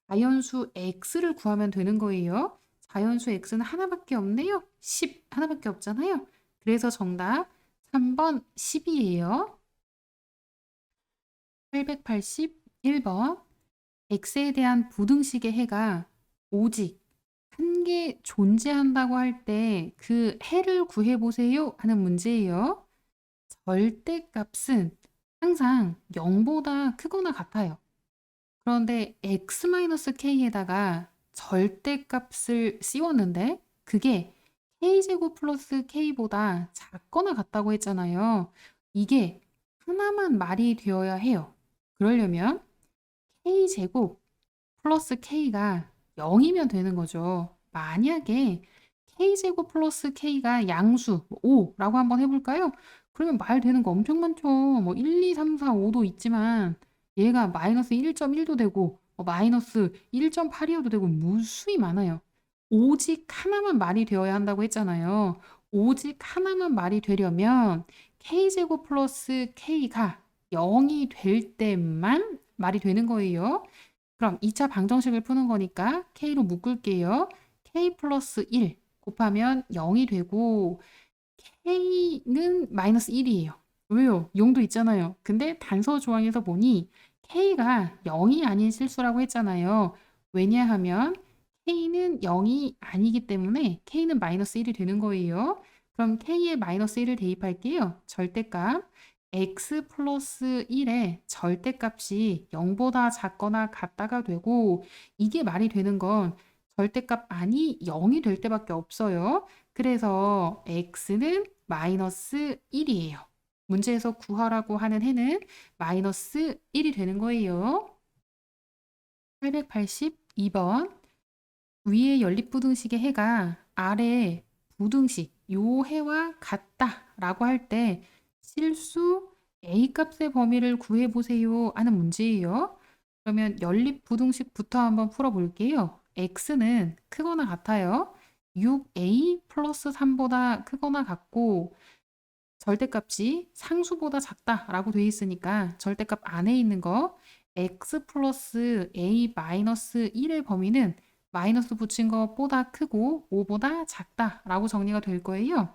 자연수 x를 구하면 되는 거예요. 자연수 x는 하나밖에 없네요. 10 하나밖에 없잖아요. 그래서 정답 3번 10이에요. 881번 x에 대한 부등식의 해가 오직 한 개 존재한다고 할 때 그 해를 구해보세요 하는 문제예요. 절대값은 항상 0보다 크거나 같아요. 그런데 x-k에다가 절대값을 씌웠는데 그게 k제곱 플러스 k보다 작거나 같다고 했잖아요. 이게 하나만 말이 되어야 해요. 그러려면 k제곱 플러스 k가 0이면 되는 거죠. 만약에 k제곱 플러스 k가 양수 5라고 한번 해볼까요? 그러면 말 되는 거 엄청 많죠. 뭐 1, 2, 3, 4, 5도 있지만 얘가 마이너스 1.1도 되고 마이너스 1.8이어도 되고 무수히 많아요. 오직 하나만 말이 되어야 한다고 했잖아요. 오직 하나만 말이 되려면 k제곱 플러스 k가 0이 될 때만 말이 되는 거예요. 그럼 2차 방정식을 푸는 거니까 k로 묶을게요. k 플러스 1 곱하면 0이 되고 k는 마이너스 1이에요. 왜요? 0도 있잖아요. 근데 단서 조항에서 보니 k가 0이 아닌 실수라고 했잖아요. 왜냐하면 k는 0이 아니기 때문에 k는 마이너스 1이 되는 거예요. 그럼 k에 마이너스 1을 대입할게요. 절대값 x 플러스 1의 절대값이 0보다 작거나 같다가 되고 이게 말이 되는 건 절대값 안이 0이 될 때밖에 없어요. 그래서 x는 마이너스 1이에요. 문제에서 구하라고 하는 해는 마이너스 1이 되는 거예요. 882번 위의 연립부등식의 해가 아래 부등식 요 해와 같다라고 할 때 실수 a 값의 범위를 구해보세요 하는 문제예요. 그러면 연립부등식부터 한번 풀어볼게요. x는 크거나 같아요. 6a 플러스 3보다 크거나 같고 절대값이 상수보다 작다라고 돼 있으니까 절대값 안에 있는 거 x 플러스 a 마이너스 1의 범위는 마이너스 붙인 것보다 크고 5보다 작다라고 정리가 될 거예요.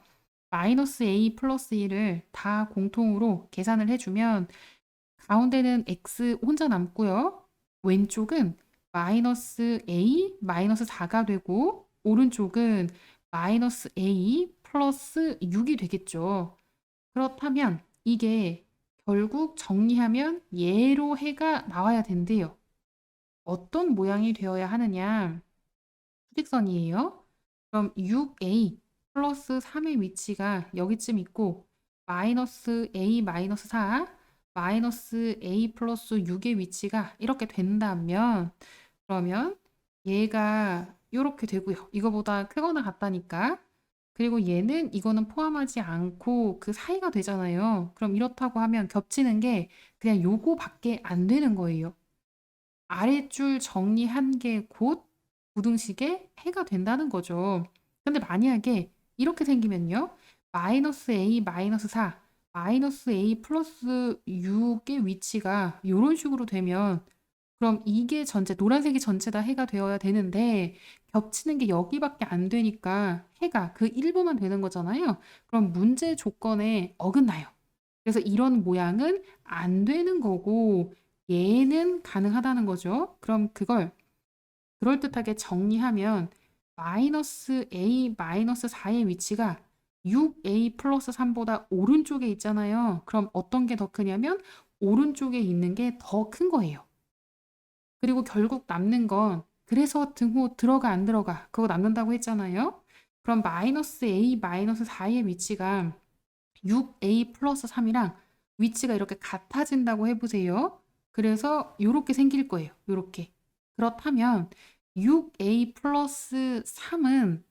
마이너스 a 플러스 1을 다 공통으로 계산을 해주면 가운데는 x 혼자 남고요. 왼쪽은 마이너스 a 마이너스 4가 되고 오른쪽은 마이너스 a 플러스 6이 되겠죠. 그렇다면 이게 결국 정리하면 예로 해가 나와야 된대요. 어떤 모양이 되어야 하느냐? 수직선이에요. 그럼 6a 플러스 3의 위치가 여기쯤 있고 마이너스 a 마이너스 4 마이너스 a 플러스 6의 위치가 이렇게 된다면 그러면 얘가 이렇게 되고요. 이거보다 크거나 같다니까. 그리고 얘는 이거는 포함하지 않고 그 사이가 되잖아요. 그럼 이렇다고 하면 겹치는 게 그냥 요거밖에 안 되는 거예요. 아랫줄 정리한 게 곧 부등식의 해가 된다는 거죠. 근데 만약에 이렇게 생기면요. 마이너스 a 마이너스 4 마이너스 a 플러스 6의 위치가 이런 식으로 되면 그럼 이게 전체 노란색이 전체 다 해가 되어야 되는데 겹치는 게 여기밖에 안 되니까 해가 그 일부만 되는 거잖아요. 그럼 문제 조건에 어긋나요. 그래서 이런 모양은 안 되는 거고 얘는 가능하다는 거죠. 그럼 그걸 그럴듯하게 정리하면 마이너스 a 마이너스 4의 위치가 6a 플러스 3보다 오른쪽에 있잖아요. 그럼 어떤 게 더 크냐면 오른쪽에 있는 게 더 큰 거예요. 그리고 결국 남는 건 그래서 등호 들어가 안 들어가 그거 남는다고 했잖아요. 그럼 마이너스 a 마이너스 4의 위치가 6a 플러스 3이랑 위치가 이렇게 같아진다고 해보세요. 그래서 이렇게 생길 거예요. 이렇게. 그렇다면 6a 플러스 3은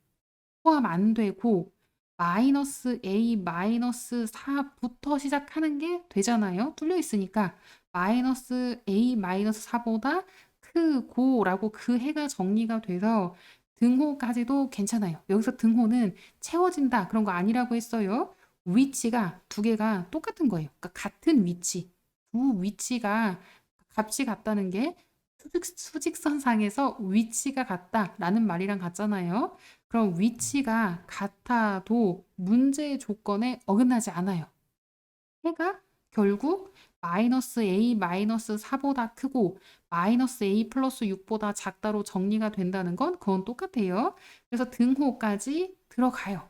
포함 안 되고 마이너스 a 마이너스 4부터 시작하는 게 되잖아요. 뚫려 있으니까 마이너스 a 마이너스 4보다 크고라고 그 해가 정리가 돼서 등호까지도 괜찮아요. 여기서 등호는 채워진다 그런 거 아니라고 했어요. 위치가 두 개가 똑같은 거예요. 그러니까 같은 위치. 두 위치가 값이 같다는 게 수직선상에서 위치가 같다라는 말이랑 같잖아요. 그럼 위치가 같아도 문제의 조건에 어긋나지 않아요. 해가 결국 마이너스 a 마이너스 4보다 크고 마이너스 a 플러스 6보다 작다로 정리가 된다는 건 그건 똑같아요. 그래서 등호까지 들어가요.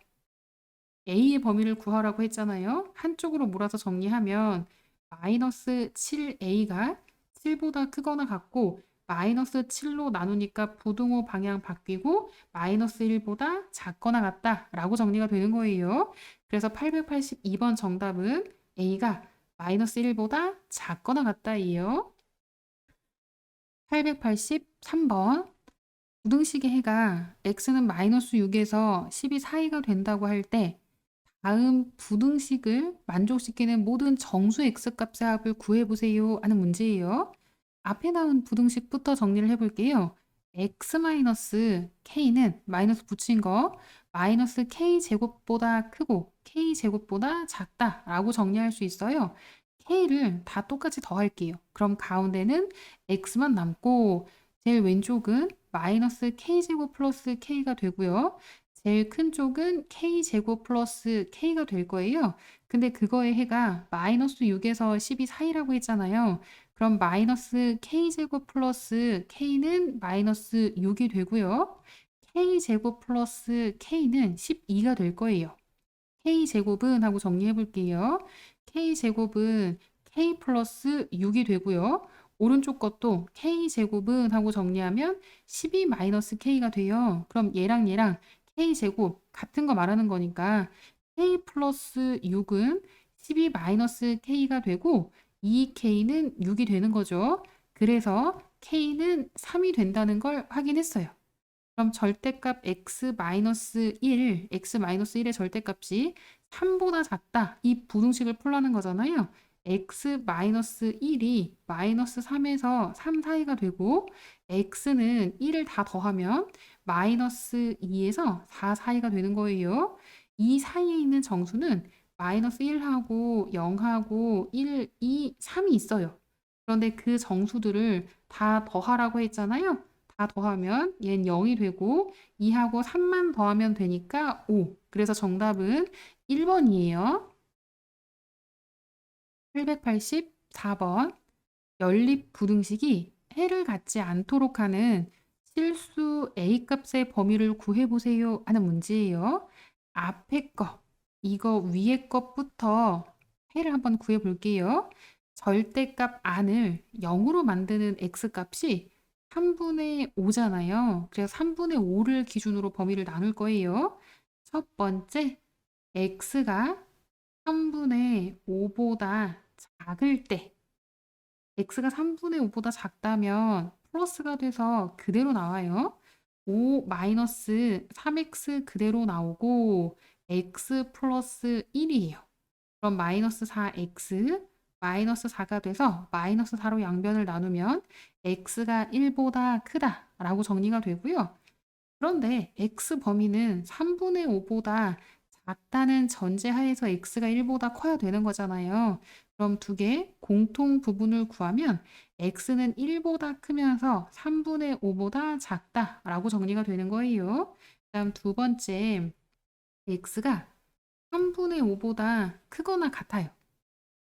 a의 범위를 구하라고 했잖아요. 한쪽으로 몰아서 정리하면 마이너스 7a가 7보다 크거나 같고 마이너스 7로 나누니까 부등호 방향 바뀌고 마이너스 1보다 작거나 같다라고 정리가 되는 거예요. 그래서 882번 정답은 a가 마이너스 1보다 작거나 같다예요. 883번 부등식의 해가 x는 마이너스 6에서 12 사이가 된다고 할 때 다음 부등식을 만족시키는 모든 정수 x값의 합을 구해보세요 하는 문제예요. 앞에 나온 부등식부터 정리를 해볼게요. x-k는 마이너스 붙인 거 마이너스 k제곱보다 크고 k제곱보다 작다라고 정리할 수 있어요. k를 다 똑같이 더할게요. 그럼 가운데는 x만 남고 제일 왼쪽은 마이너스 k제곱 플러스 k가 되고요. 제일 큰 쪽은 k제곱 플러스 k가 될 거예요. 근데 그거의 해가 마이너스 6에서 12 사이라고 했잖아요. 그럼 마이너스 k제곱 플러스 k는 마이너스 6이 되고요. k제곱 플러스 k는 12가 될 거예요. k제곱은 하고 정리해 볼게요. k제곱은 k 플러스 6이 되고요. 오른쪽 것도 k제곱은 하고 정리하면 12 마이너스 k가 돼요. 그럼 얘랑 얘랑 k제곱 같은 거 말하는 거니까 k 플러스 6은 12 마이너스 k가 되고 이 k는 6이 되는 거죠. 그래서 k는 3이 된다는 걸 확인했어요. 그럼 절대값 x-1, x-1의 절대값이 3보다 작다. 이 부등식을 풀라는 거잖아요. x 마이너스 1이 마이너스 3에서 3 사이가 되고 x는 1을 다 더하면 마이너스 2에서 4 사이가 되는 거예요. 이 사이에 있는 정수는 마이너스 1하고 0하고 1, 2, 3이 있어요. 그런데 그 정수들을 다 더하라고 했잖아요. 다 더하면 얘는 0이 되고 2하고 3만 더하면 되니까 5. 그래서 정답은 1번이에요. 884번. 연립 부등식이 해를 갖지 않도록 하는 실수 A 값의 범위를 구해보세요 하는 문제예요. 앞에 거, 이거 위에 것부터 해를 한번 구해볼게요. 절대값 안을 0으로 만드는 x 값이 3분의 5잖아요. 그래서 3분의 5를 기준으로 범위를 나눌 거예요. 첫 번째, x가 3분의 5보다 작을 때 x가 3분의 5보다 작다면 플러스가 돼서 그대로 나와요. 5 마이너스 3x 그대로 나오고 x 플러스 1이에요. 그럼 마이너스 4x 마이너스 4가 돼서 마이너스 4로 양변을 나누면 x가 1보다 크다라고 정리가 되고요. 그런데 x 범위는 3분의 5보다 작다는 전제하에서 x가 1보다 커야 되는 거잖아요. 그럼 두 개 공통 부분을 구하면 x는 1보다 크면서 3분의 5보다 작다라고 정리가 되는 거예요. 그다음 두 번째, x가 3분의 5보다 크거나 같아요.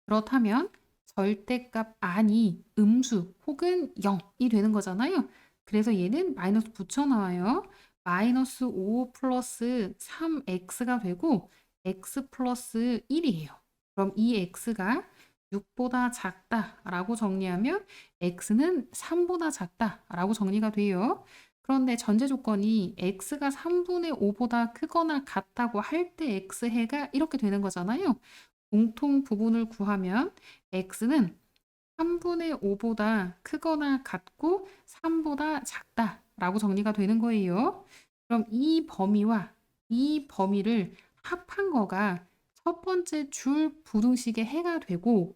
그렇다면 절대값 안이 음수 혹은 0이 되는 거잖아요. 그래서 얘는 마이너스 붙여 나와요. 마이너스 5 플러스 3x가 되고 x 플러스 1이에요. 그럼 이 x가 6보다 작다라고 정리하면 x는 3보다 작다라고 정리가 돼요. 그런데 전제 조건이 x가 3분의 5보다 크거나 같다고 할 때 x해가 이렇게 되는 거잖아요. 공통 부분을 구하면 x는 3분의 5보다 크거나 같고 3보다 작다라고 정리가 되는 거예요. 그럼 이 범위와 이 범위를 합한 거가 첫 번째 줄 부등식의 해가 되고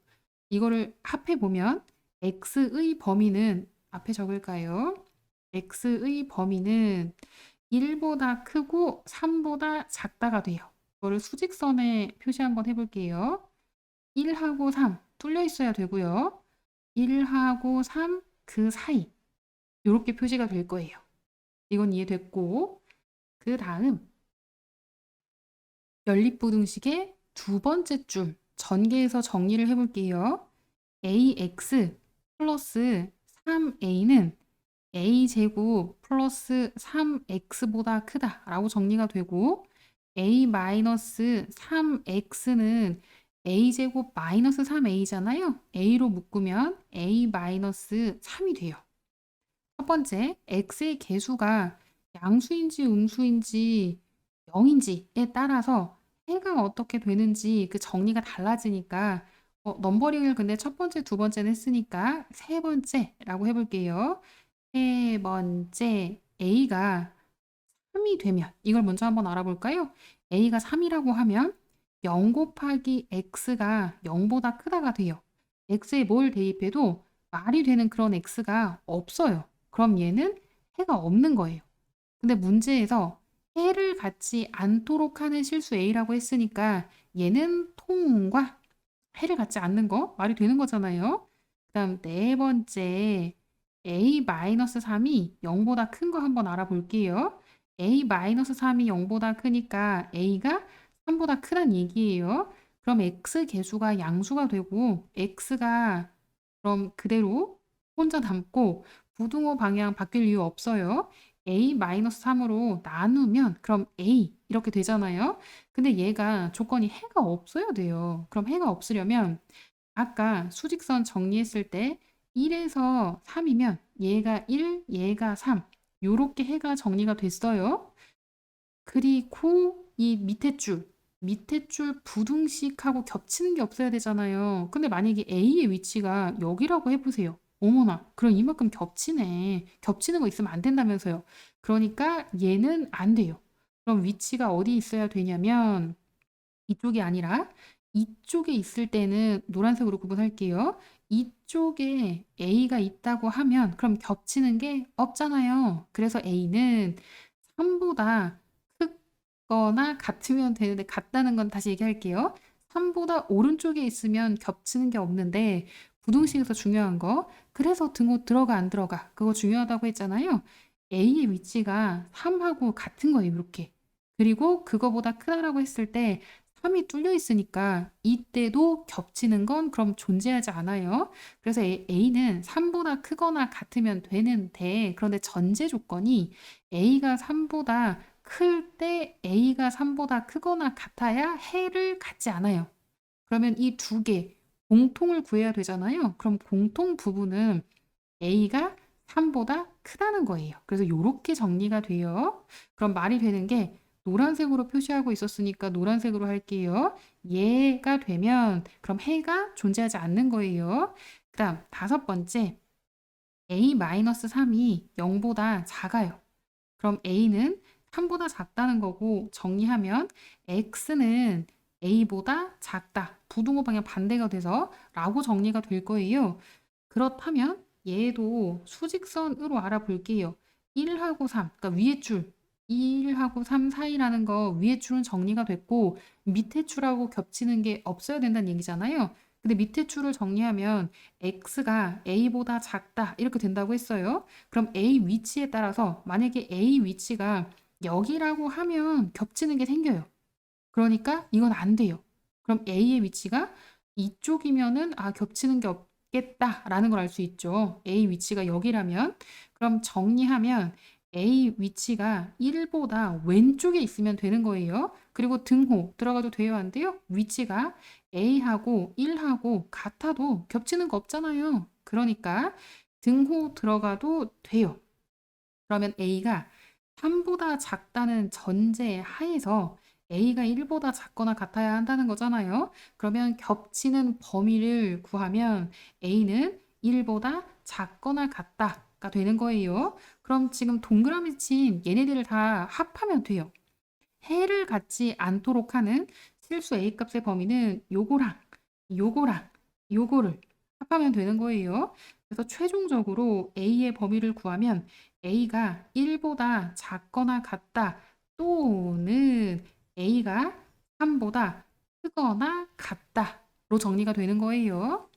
이거를 합해 보면 x의 범위는 앞에 적을까요? x의 범위는 1보다 크고 3보다 작다가 돼요. 이거를 수직선에 표시 한번 해볼게요. 1하고 3 뚫려 있어야 되고요. 1하고 3 그 사이 이렇게 표시가 될 거예요. 이건 이해됐고 그 다음 연립부등식의 두 번째 줄 전개해서 정리를 해볼게요. ax 플러스 3a는 a제곱 플러스 3x보다 크다라고 정리가 되고 a 마이너스 3x는 a제곱 마이너스 3a잖아요. a로 묶으면 a 마이너스 3이 돼요. 첫 번째, x의 개수가 양수인지 음수인지 0인지에 따라서 해가 어떻게 되는지 그 정리가 달라지니까 넘버링을 근데 첫 번째, 두 번째는 했으니까 세 번째라고 해볼게요. 세 번째, a가 3이 되면 이걸 먼저 한번 알아볼까요? a가 3이라고 하면 0 곱하기 x가 0보다 크다가 돼요. x에 뭘 대입해도 말이 되는 그런 x가 없어요. 그럼 얘는 해가 없는 거예요. 근데 문제에서 해를 갖지 않도록 하는 실수 a라고 했으니까 얘는 통과 해를 갖지 않는 거 말이 되는 거잖아요. 그다음 네 번째 a-3이 0보다 큰 거 한번 알아볼게요. a-3이 0보다 크니까 a가 3보다 크다는 얘기예요. 그럼 x 개수가 양수가 되고 x가 그럼 그대로 혼자 남고 부등호 방향 바뀔 이유 없어요. a-3으로 나누면 그럼 a 이렇게 되잖아요. 근데 얘가 조건이 해가 없어야 돼요. 그럼 해가 없으려면 아까 수직선 정리했을 때 1에서 3이면 얘가 1, 얘가 3 요렇게 해가 정리가 됐어요. 그리고 이 밑에 줄 부등식하고 겹치는 게 없어야 되잖아요. 근데 만약에 A의 위치가 여기라고 해보세요. 어머나, 그럼 이만큼 겹치네. 겹치는 거 있으면 안 된다면서요. 그러니까 얘는 안 돼요. 그럼 위치가 어디 있어야 되냐면 이쪽이 아니라 이쪽에 있을 때는 노란색으로 구분할게요. 이쪽에 A가 있다고 하면 그럼 겹치는 게 없잖아요. 그래서 A는 3보다 크거나 같으면 되는데 같다는 건 다시 얘기할게요. 3보다 오른쪽에 있으면 겹치는 게 없는데 부등식에서 중요한 거 그래서 등호 들어가 안 들어가 그거 중요하다고 했잖아요. A의 위치가 3하고 같은 거예요. 이렇게. 그리고 그거보다 크다라고 했을 때 3이 뚫려 있으니까 이때도 겹치는 건 그럼 존재하지 않아요. 그래서 A는 3보다 크거나 같으면 되는데 그런데 전제 조건이 A가 3보다 클 때 A가 3보다 크거나 같아야 해를 갖지 않아요. 그러면 이 두 개 공통을 구해야 되잖아요. 그럼 공통 부분은 A가 3보다 크다는 거예요. 그래서 이렇게 정리가 돼요. 그럼 말이 되는 게 노란색으로 표시하고 있었으니까 노란색으로 할게요. 얘가 되면 그럼 해가 존재하지 않는 거예요. 그 다음 5번째 A-3이 0보다 작아요. 그럼 A는 3보다 작다는 거고 정리하면 X는 A보다 작다. 부등호 방향 반대가 돼서 라고 정리가 될 거예요. 그렇다면 얘도 수직선으로 알아볼게요. 1하고 3, 그러니까 위에 줄 1하고 3 사이라는 거 위에 줄은 정리가 됐고 밑에 줄하고 겹치는 게 없어야 된다는 얘기잖아요. 근데 밑에 줄을 정리하면 x가 a보다 작다 이렇게 된다고 했어요. 그럼 a 위치에 따라서 만약에 a 위치가 여기라고 하면 겹치는 게 생겨요. 그러니까 이건 안 돼요. 그럼 A의 위치가 이쪽이면은 겹치는 게 없겠다라는 걸 알 수 있죠. A 위치가 여기라면 그럼 정리하면 A 위치가 1보다 왼쪽에 있으면 되는 거예요. 그리고 등호 들어가도 돼요, 안 돼요? 위치가 A하고 1하고 같아도 겹치는 거 없잖아요. 그러니까 등호 들어가도 돼요. 그러면 A가 3보다 작다는 전제 하에서 A가 1보다 작거나 같아야 한다는 거잖아요. 그러면 겹치는 범위를 구하면 A는 1보다 작거나 같다가 되는 거예요. 그럼 지금 동그라미 친 얘네들을 다 합하면 돼요. 해를 갖지 않도록 하는 실수 A 값의 범위는 요거랑 요거랑 요거를 합하면 되는 거예요. 그래서 최종적으로 A의 범위를 구하면 A가 1보다 작거나 같다 또는 A가 3보다 크거나 같다로 정리가 되는 거예요.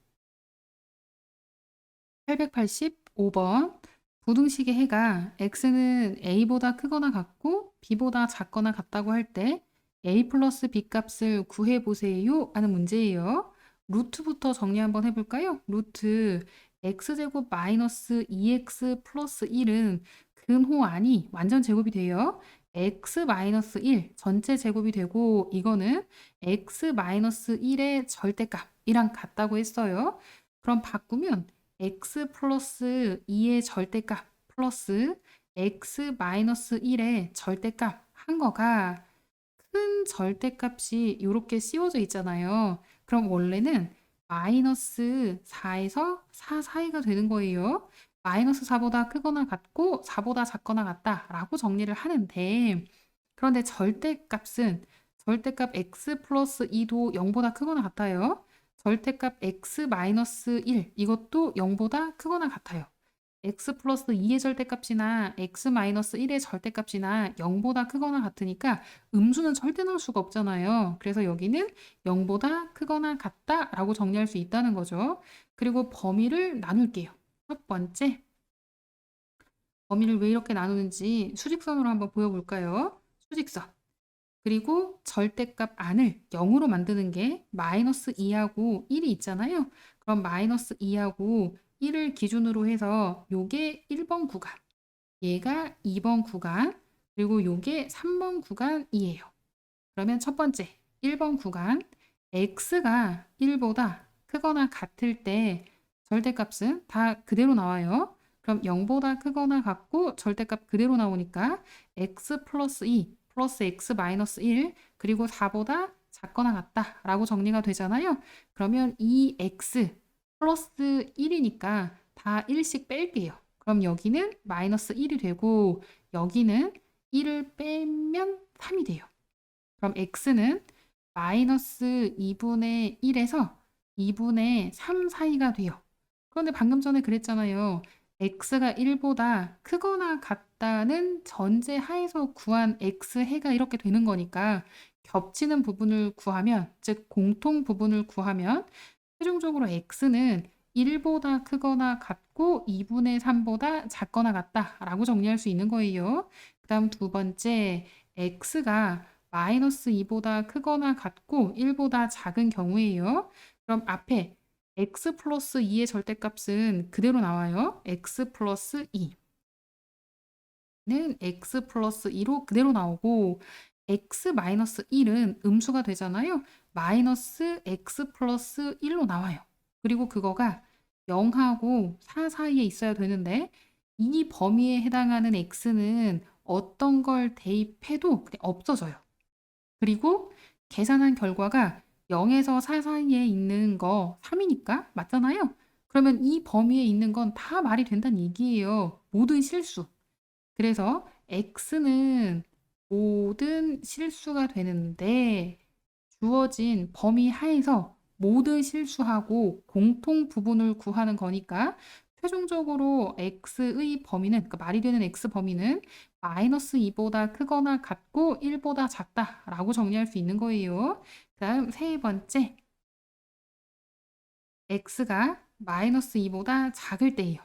885번 부등식의 해가 x는 a보다 크거나 같고 b보다 작거나 같다고 할 때 a 플러스 b 값을 구해보세요 하는 문제예요. 루트부터 정리 한번 해볼까요? 루트 x제곱 마이너스 2x 플러스 1은 근호 안이 완전 제곱이 돼요. x 마이너스 1 전체 제곱이 되고 이거는 x 마이너스 1의 절대값이랑 같다고 했어요. 그럼 바꾸면 x 플러스 2의 절대값 플러스 x 마이너스 1의 절대값 한 거가 큰 절대값이 이렇게 씌워져 있잖아요. 그럼 원래는 마이너스 4에서 4 사이가 되는 거예요. 마이너스 4보다 크거나 같고 4보다 작거나 같다라고 정리를 하는데 그런데 절대값 x 플러스 2도 0보다 크거나 같아요. 절대값 x 마이너스 1 이것도 0보다 크거나 같아요. x 플러스 2의 절대값이나 x 마이너스 1의 절대값이나 0보다 크거나 같으니까 음수는 절대 나올 수가 없잖아요. 그래서 여기는 0보다 크거나 같다라고 정리할 수 있다는 거죠. 그리고 범위를 나눌게요. 첫 번째, 범위를 왜 이렇게 나누는지 수직선으로 한번 보여볼까요? 수직선. 그리고 절대값 안을 0으로 만드는 게 마이너스 2하고 1이 있잖아요. 그럼 마이너스 2하고 1을 기준으로 해서 요게 1번 구간, 얘가 2번 구간, 그리고 요게 3번 구간이에요. 그러면 첫 번째 1번 구간 x가 1보다 크거나 같을 때 절대값은 다 그대로 나와요. 그럼 0보다 크거나 같고 절대값 그대로 나오니까 x 플러스 2 플러스 x 마이너스 1 그리고 4보다 작거나 같다라고 정리가 되잖아요. 그러면 이 x 플러스 1이니까 다 1씩 뺄게요. 그럼 여기는 마이너스 1이 되고 여기는 1을 빼면 3이 돼요. 그럼 x는 마이너스 2분의 1에서 2분의 3 사이가 돼요. 그런데 방금 전에 그랬잖아요. x가 1보다 크거나 같다는 전제 하에서 구한 x해가 이렇게 되는 거니까 겹치는 부분을 구하면, 즉 공통 부분을 구하면 최종적으로 x는 1보다 크거나 같고 2분의 3보다 작거나 같다라고 정리할 수 있는 거예요. 그 다음 두 번째, x가 마이너스 2보다 크거나 같고 1보다 작은 경우예요. 그럼 앞에 x 플러스 2의 절대값은 그대로 나와요. x 플러스 2는 x 플러스 2로 그대로 나오고 x 마이너스 1은 음수가 되잖아요. 마이너스 x 플러스 1로 나와요. 그리고 그거가 0하고 4 사이에 있어야 되는데 이 범위에 해당하는 x는 어떤 걸 대입해도 그냥 없어져요. 그리고 계산한 결과가 0에서 4 사이에 있는 거 3이니까 맞잖아요. 그러면 이 범위에 있는 건 다 말이 된다는 얘기예요. 모든 실수. 그래서 x는 모든 실수가 되는데 주어진 범위 하에서 모든 실수하고 공통 부분을 구하는 거니까 최종적으로 x의 범위는, 그러니까 말이 되는 x 범위는 마이너스 2보다 크거나 같고 1보다 작다라고 정리할 수 있는 거예요. 다음 세 번째, x가 마이너스 2보다 작을 때예요.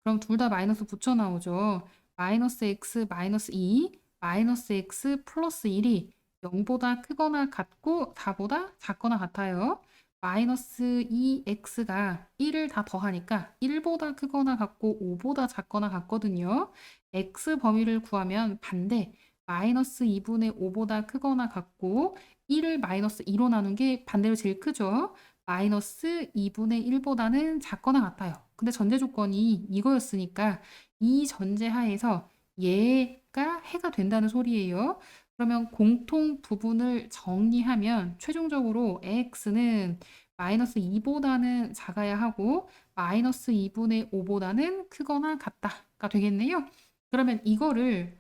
그럼 둘 다 마이너스 붙여 나오죠. 마이너스 x 마이너스 2, 마이너스 x 플러스 1이 0보다 크거나 같고 4보다 작거나 같아요. 마이너스 2x가 1을 다 더하니까 1보다 크거나 같고 5보다 작거나 같거든요. x 범위를 구하면 반대 마이너스 2분의 5보다 크거나 같고 1을 마이너스 2로 나눈 게 반대로 제일 크죠. 마이너스 2분의 1보다는 작거나 같아요. 근데 전제 조건이 이거였으니까 이 전제 하에서 얘가 해가 된다는 소리예요. 그러면 공통 부분을 정리하면 최종적으로 x는 마이너스 2보다는 작아야 하고 마이너스 2분의 5보다는 크거나 같다가 되겠네요. 그러면 이거를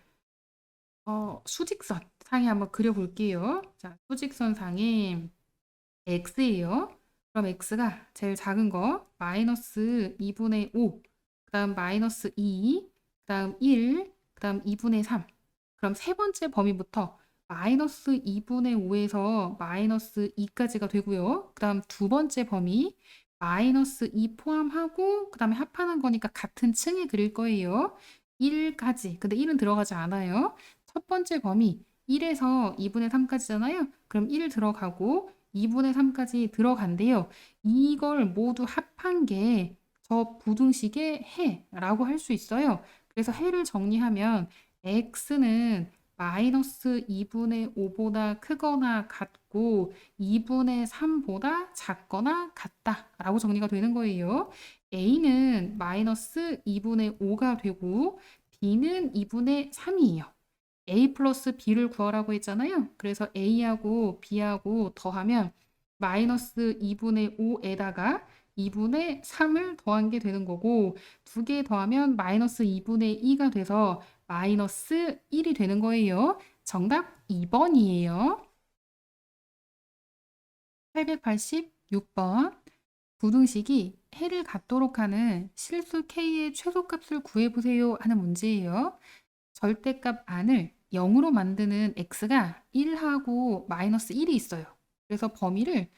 수직선 상에 한번 그려볼게요. 자, 수직선 상에 x예요. 그럼 x가 제일 작은 거 마이너스 2분의 5, 그 다음 마이너스 2, 그 다음 1, 그 다음 2분의 3. 그럼 세 번째 범위부터 마이너스 2분의 5에서 마이너스 2까지가 되고요. 그 다음 두 번째 범위 마이너스 2 포함하고 그 다음에 합하는 거니까 같은 층에 그릴 거예요. 1까지. 근데 1은 들어가지 않아요. 첫 번째 범위 1에서 2분의 3까지잖아요. 그럼 1 들어가고 2분의 3까지 들어간대요. 이걸 모두 합한 게 저 부등식의 해라고 할 수 있어요. 그래서 해를 정리하면 x는 마이너스 2분의 5보다 크거나 같고 2분의 3보다 작거나 같다라고 정리가 되는 거예요. a는 마이너스 2분의 5가 되고 b는 2분의 3이에요. a 플러스 b를 구하라고 했잖아요. 그래서 a하고 b하고 더하면 마이너스 2분의 5에다가 2분의 3을 더한 게 되는 거고 두 개 더하면 마이너스 2분의 2가 돼서 마이너스 1이 되는 거예요. 정답 2번이에요. 886번. 부등식이 해를 갖도록 하는 실수 k의 최소값을 구해보세요 하는 문제예요. 절대값 안을 0으로 만드는 x가 1하고 마이너스 1이 있어요. 그래서 범위를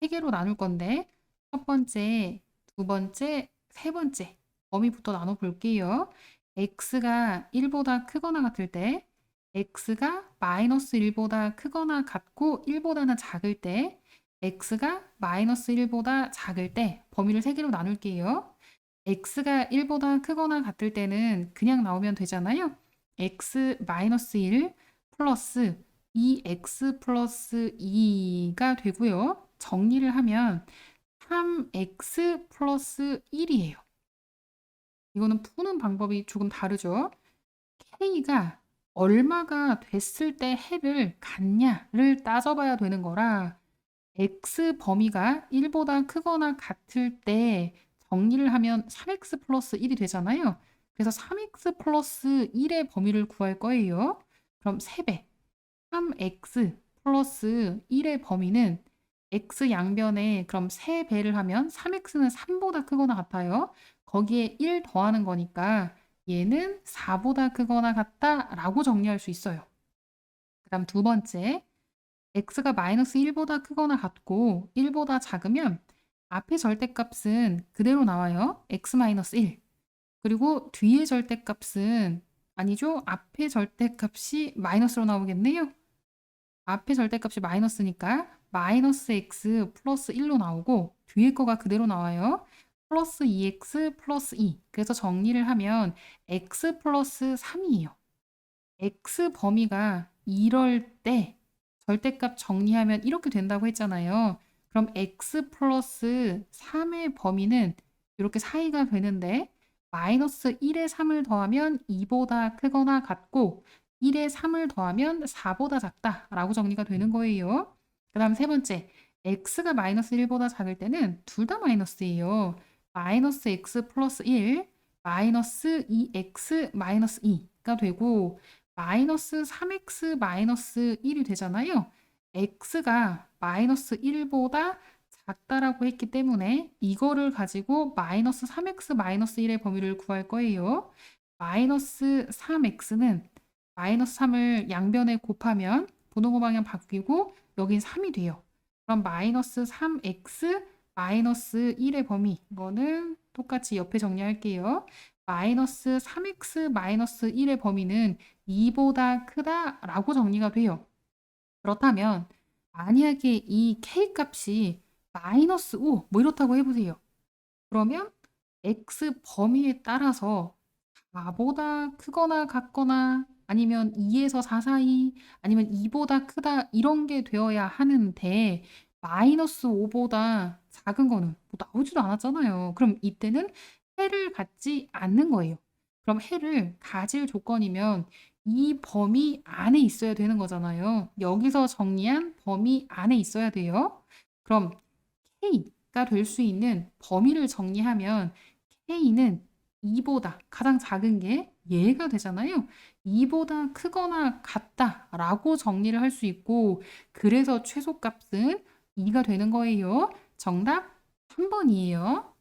3개로 나눌 건데 첫 번째, 두 번째, 세 번째 범위부터 나눠 볼게요. x가 1보다 크거나 같을 때 x가 마이너스 1보다 크거나 같고 1보다는 작을 때 x가 마이너스 1보다 작을 때 범위를 3개로 나눌게요. x가 1보다 크거나 같을 때는 그냥 나오면 되잖아요. x 마이너스 1 플러스 2x 플러스 2가 되고요. 정리를 하면 3x 플러스 1이에요. 이거는 푸는 방법이 조금 다르죠. k가 얼마가 됐을 때 해를 갖냐를 따져봐야 되는 거라 x 범위가 1보다 크거나 같을 때 정리를 하면 3x 플러스 1이 되잖아요. 그래서 3x 플러스 1의 범위를 구할 거예요. 그럼 3배 3x 플러스 1의 범위는 x 양변에 그럼 3배를 하면 3x는 3보다 크거나 같아요. 거기에 1 더하는 거니까 얘는 4보다 크거나 같다라고 정리할 수 있어요. 그다음 두 번째, x가 마이너스 1보다 크거나 같고 1보다 작으면 앞의 절대값은 그대로 나와요. x 마이너스 1. 그리고 뒤의 절대값은 아니죠. 앞의 절대값이 마이너스로 나오겠네요. 앞의 절대값이 마이너스니까 마이너스 x 플러스 1로 나오고 뒤에 거가 그대로 나와요. 플러스 2x 플러스 2. 그래서 정리를 하면 x 플러스 3이에요. x 범위가 이럴 때 절대값 정리하면 이렇게 된다고 했잖아요. 그럼 x 플러스 3의 범위는 이렇게 사이가 되는데 마이너스 1에 3을 더하면 2보다 크거나 같고 1에 3을 더하면 4보다 작다라고 정리가 되는 거예요. 그 다음 세 번째, x가 마이너스 1보다 작을 때는 둘 다 마이너스예요. 마이너스 x 플러스 1, 마이너스 2x 마이너스 2가 되고 마이너스 3x 마이너스 1이 되잖아요. x가 마이너스 1보다 작다라고 했기 때문에 이거를 가지고 마이너스 3x 마이너스 1의 범위를 구할 거예요. 마이너스 3x는 마이너스 3을 양변에 곱하면 분홍호 방향 바뀌고 여긴 3이 돼요. 그럼 마이너스 3x 마이너스 1의 범위, 이거는 똑같이 옆에 정리할게요. 마이너스 3x 마이너스 1의 범위는 2보다 크다라고 정리가 돼요. 그렇다면 만약에 이 k 값이 마이너스 5, 뭐 이렇다고 해보세요. 그러면 x 범위에 따라서 4보다 크거나 같거나 아니면 2에서 4 사이 아니면 2보다 크다 이런 게 되어야 하는데 마이너스 5보다 작은 거는 뭐 나오지도 않았잖아요. 그럼 이때는 해를 갖지 않는 거예요. 그럼 해를 가질 조건이면 이 범위 안에 있어야 되는 거잖아요. 여기서 정리한 범위 안에 있어야 돼요. 그럼 K가 될 수 있는 범위를 정리하면 K는 2보다 가장 작은 게 얘가 되잖아요. 2보다 크거나 같다라고 정리를 할 수 있고 그래서 최소값은 2가 되는 거예요. 정답 3번이에요.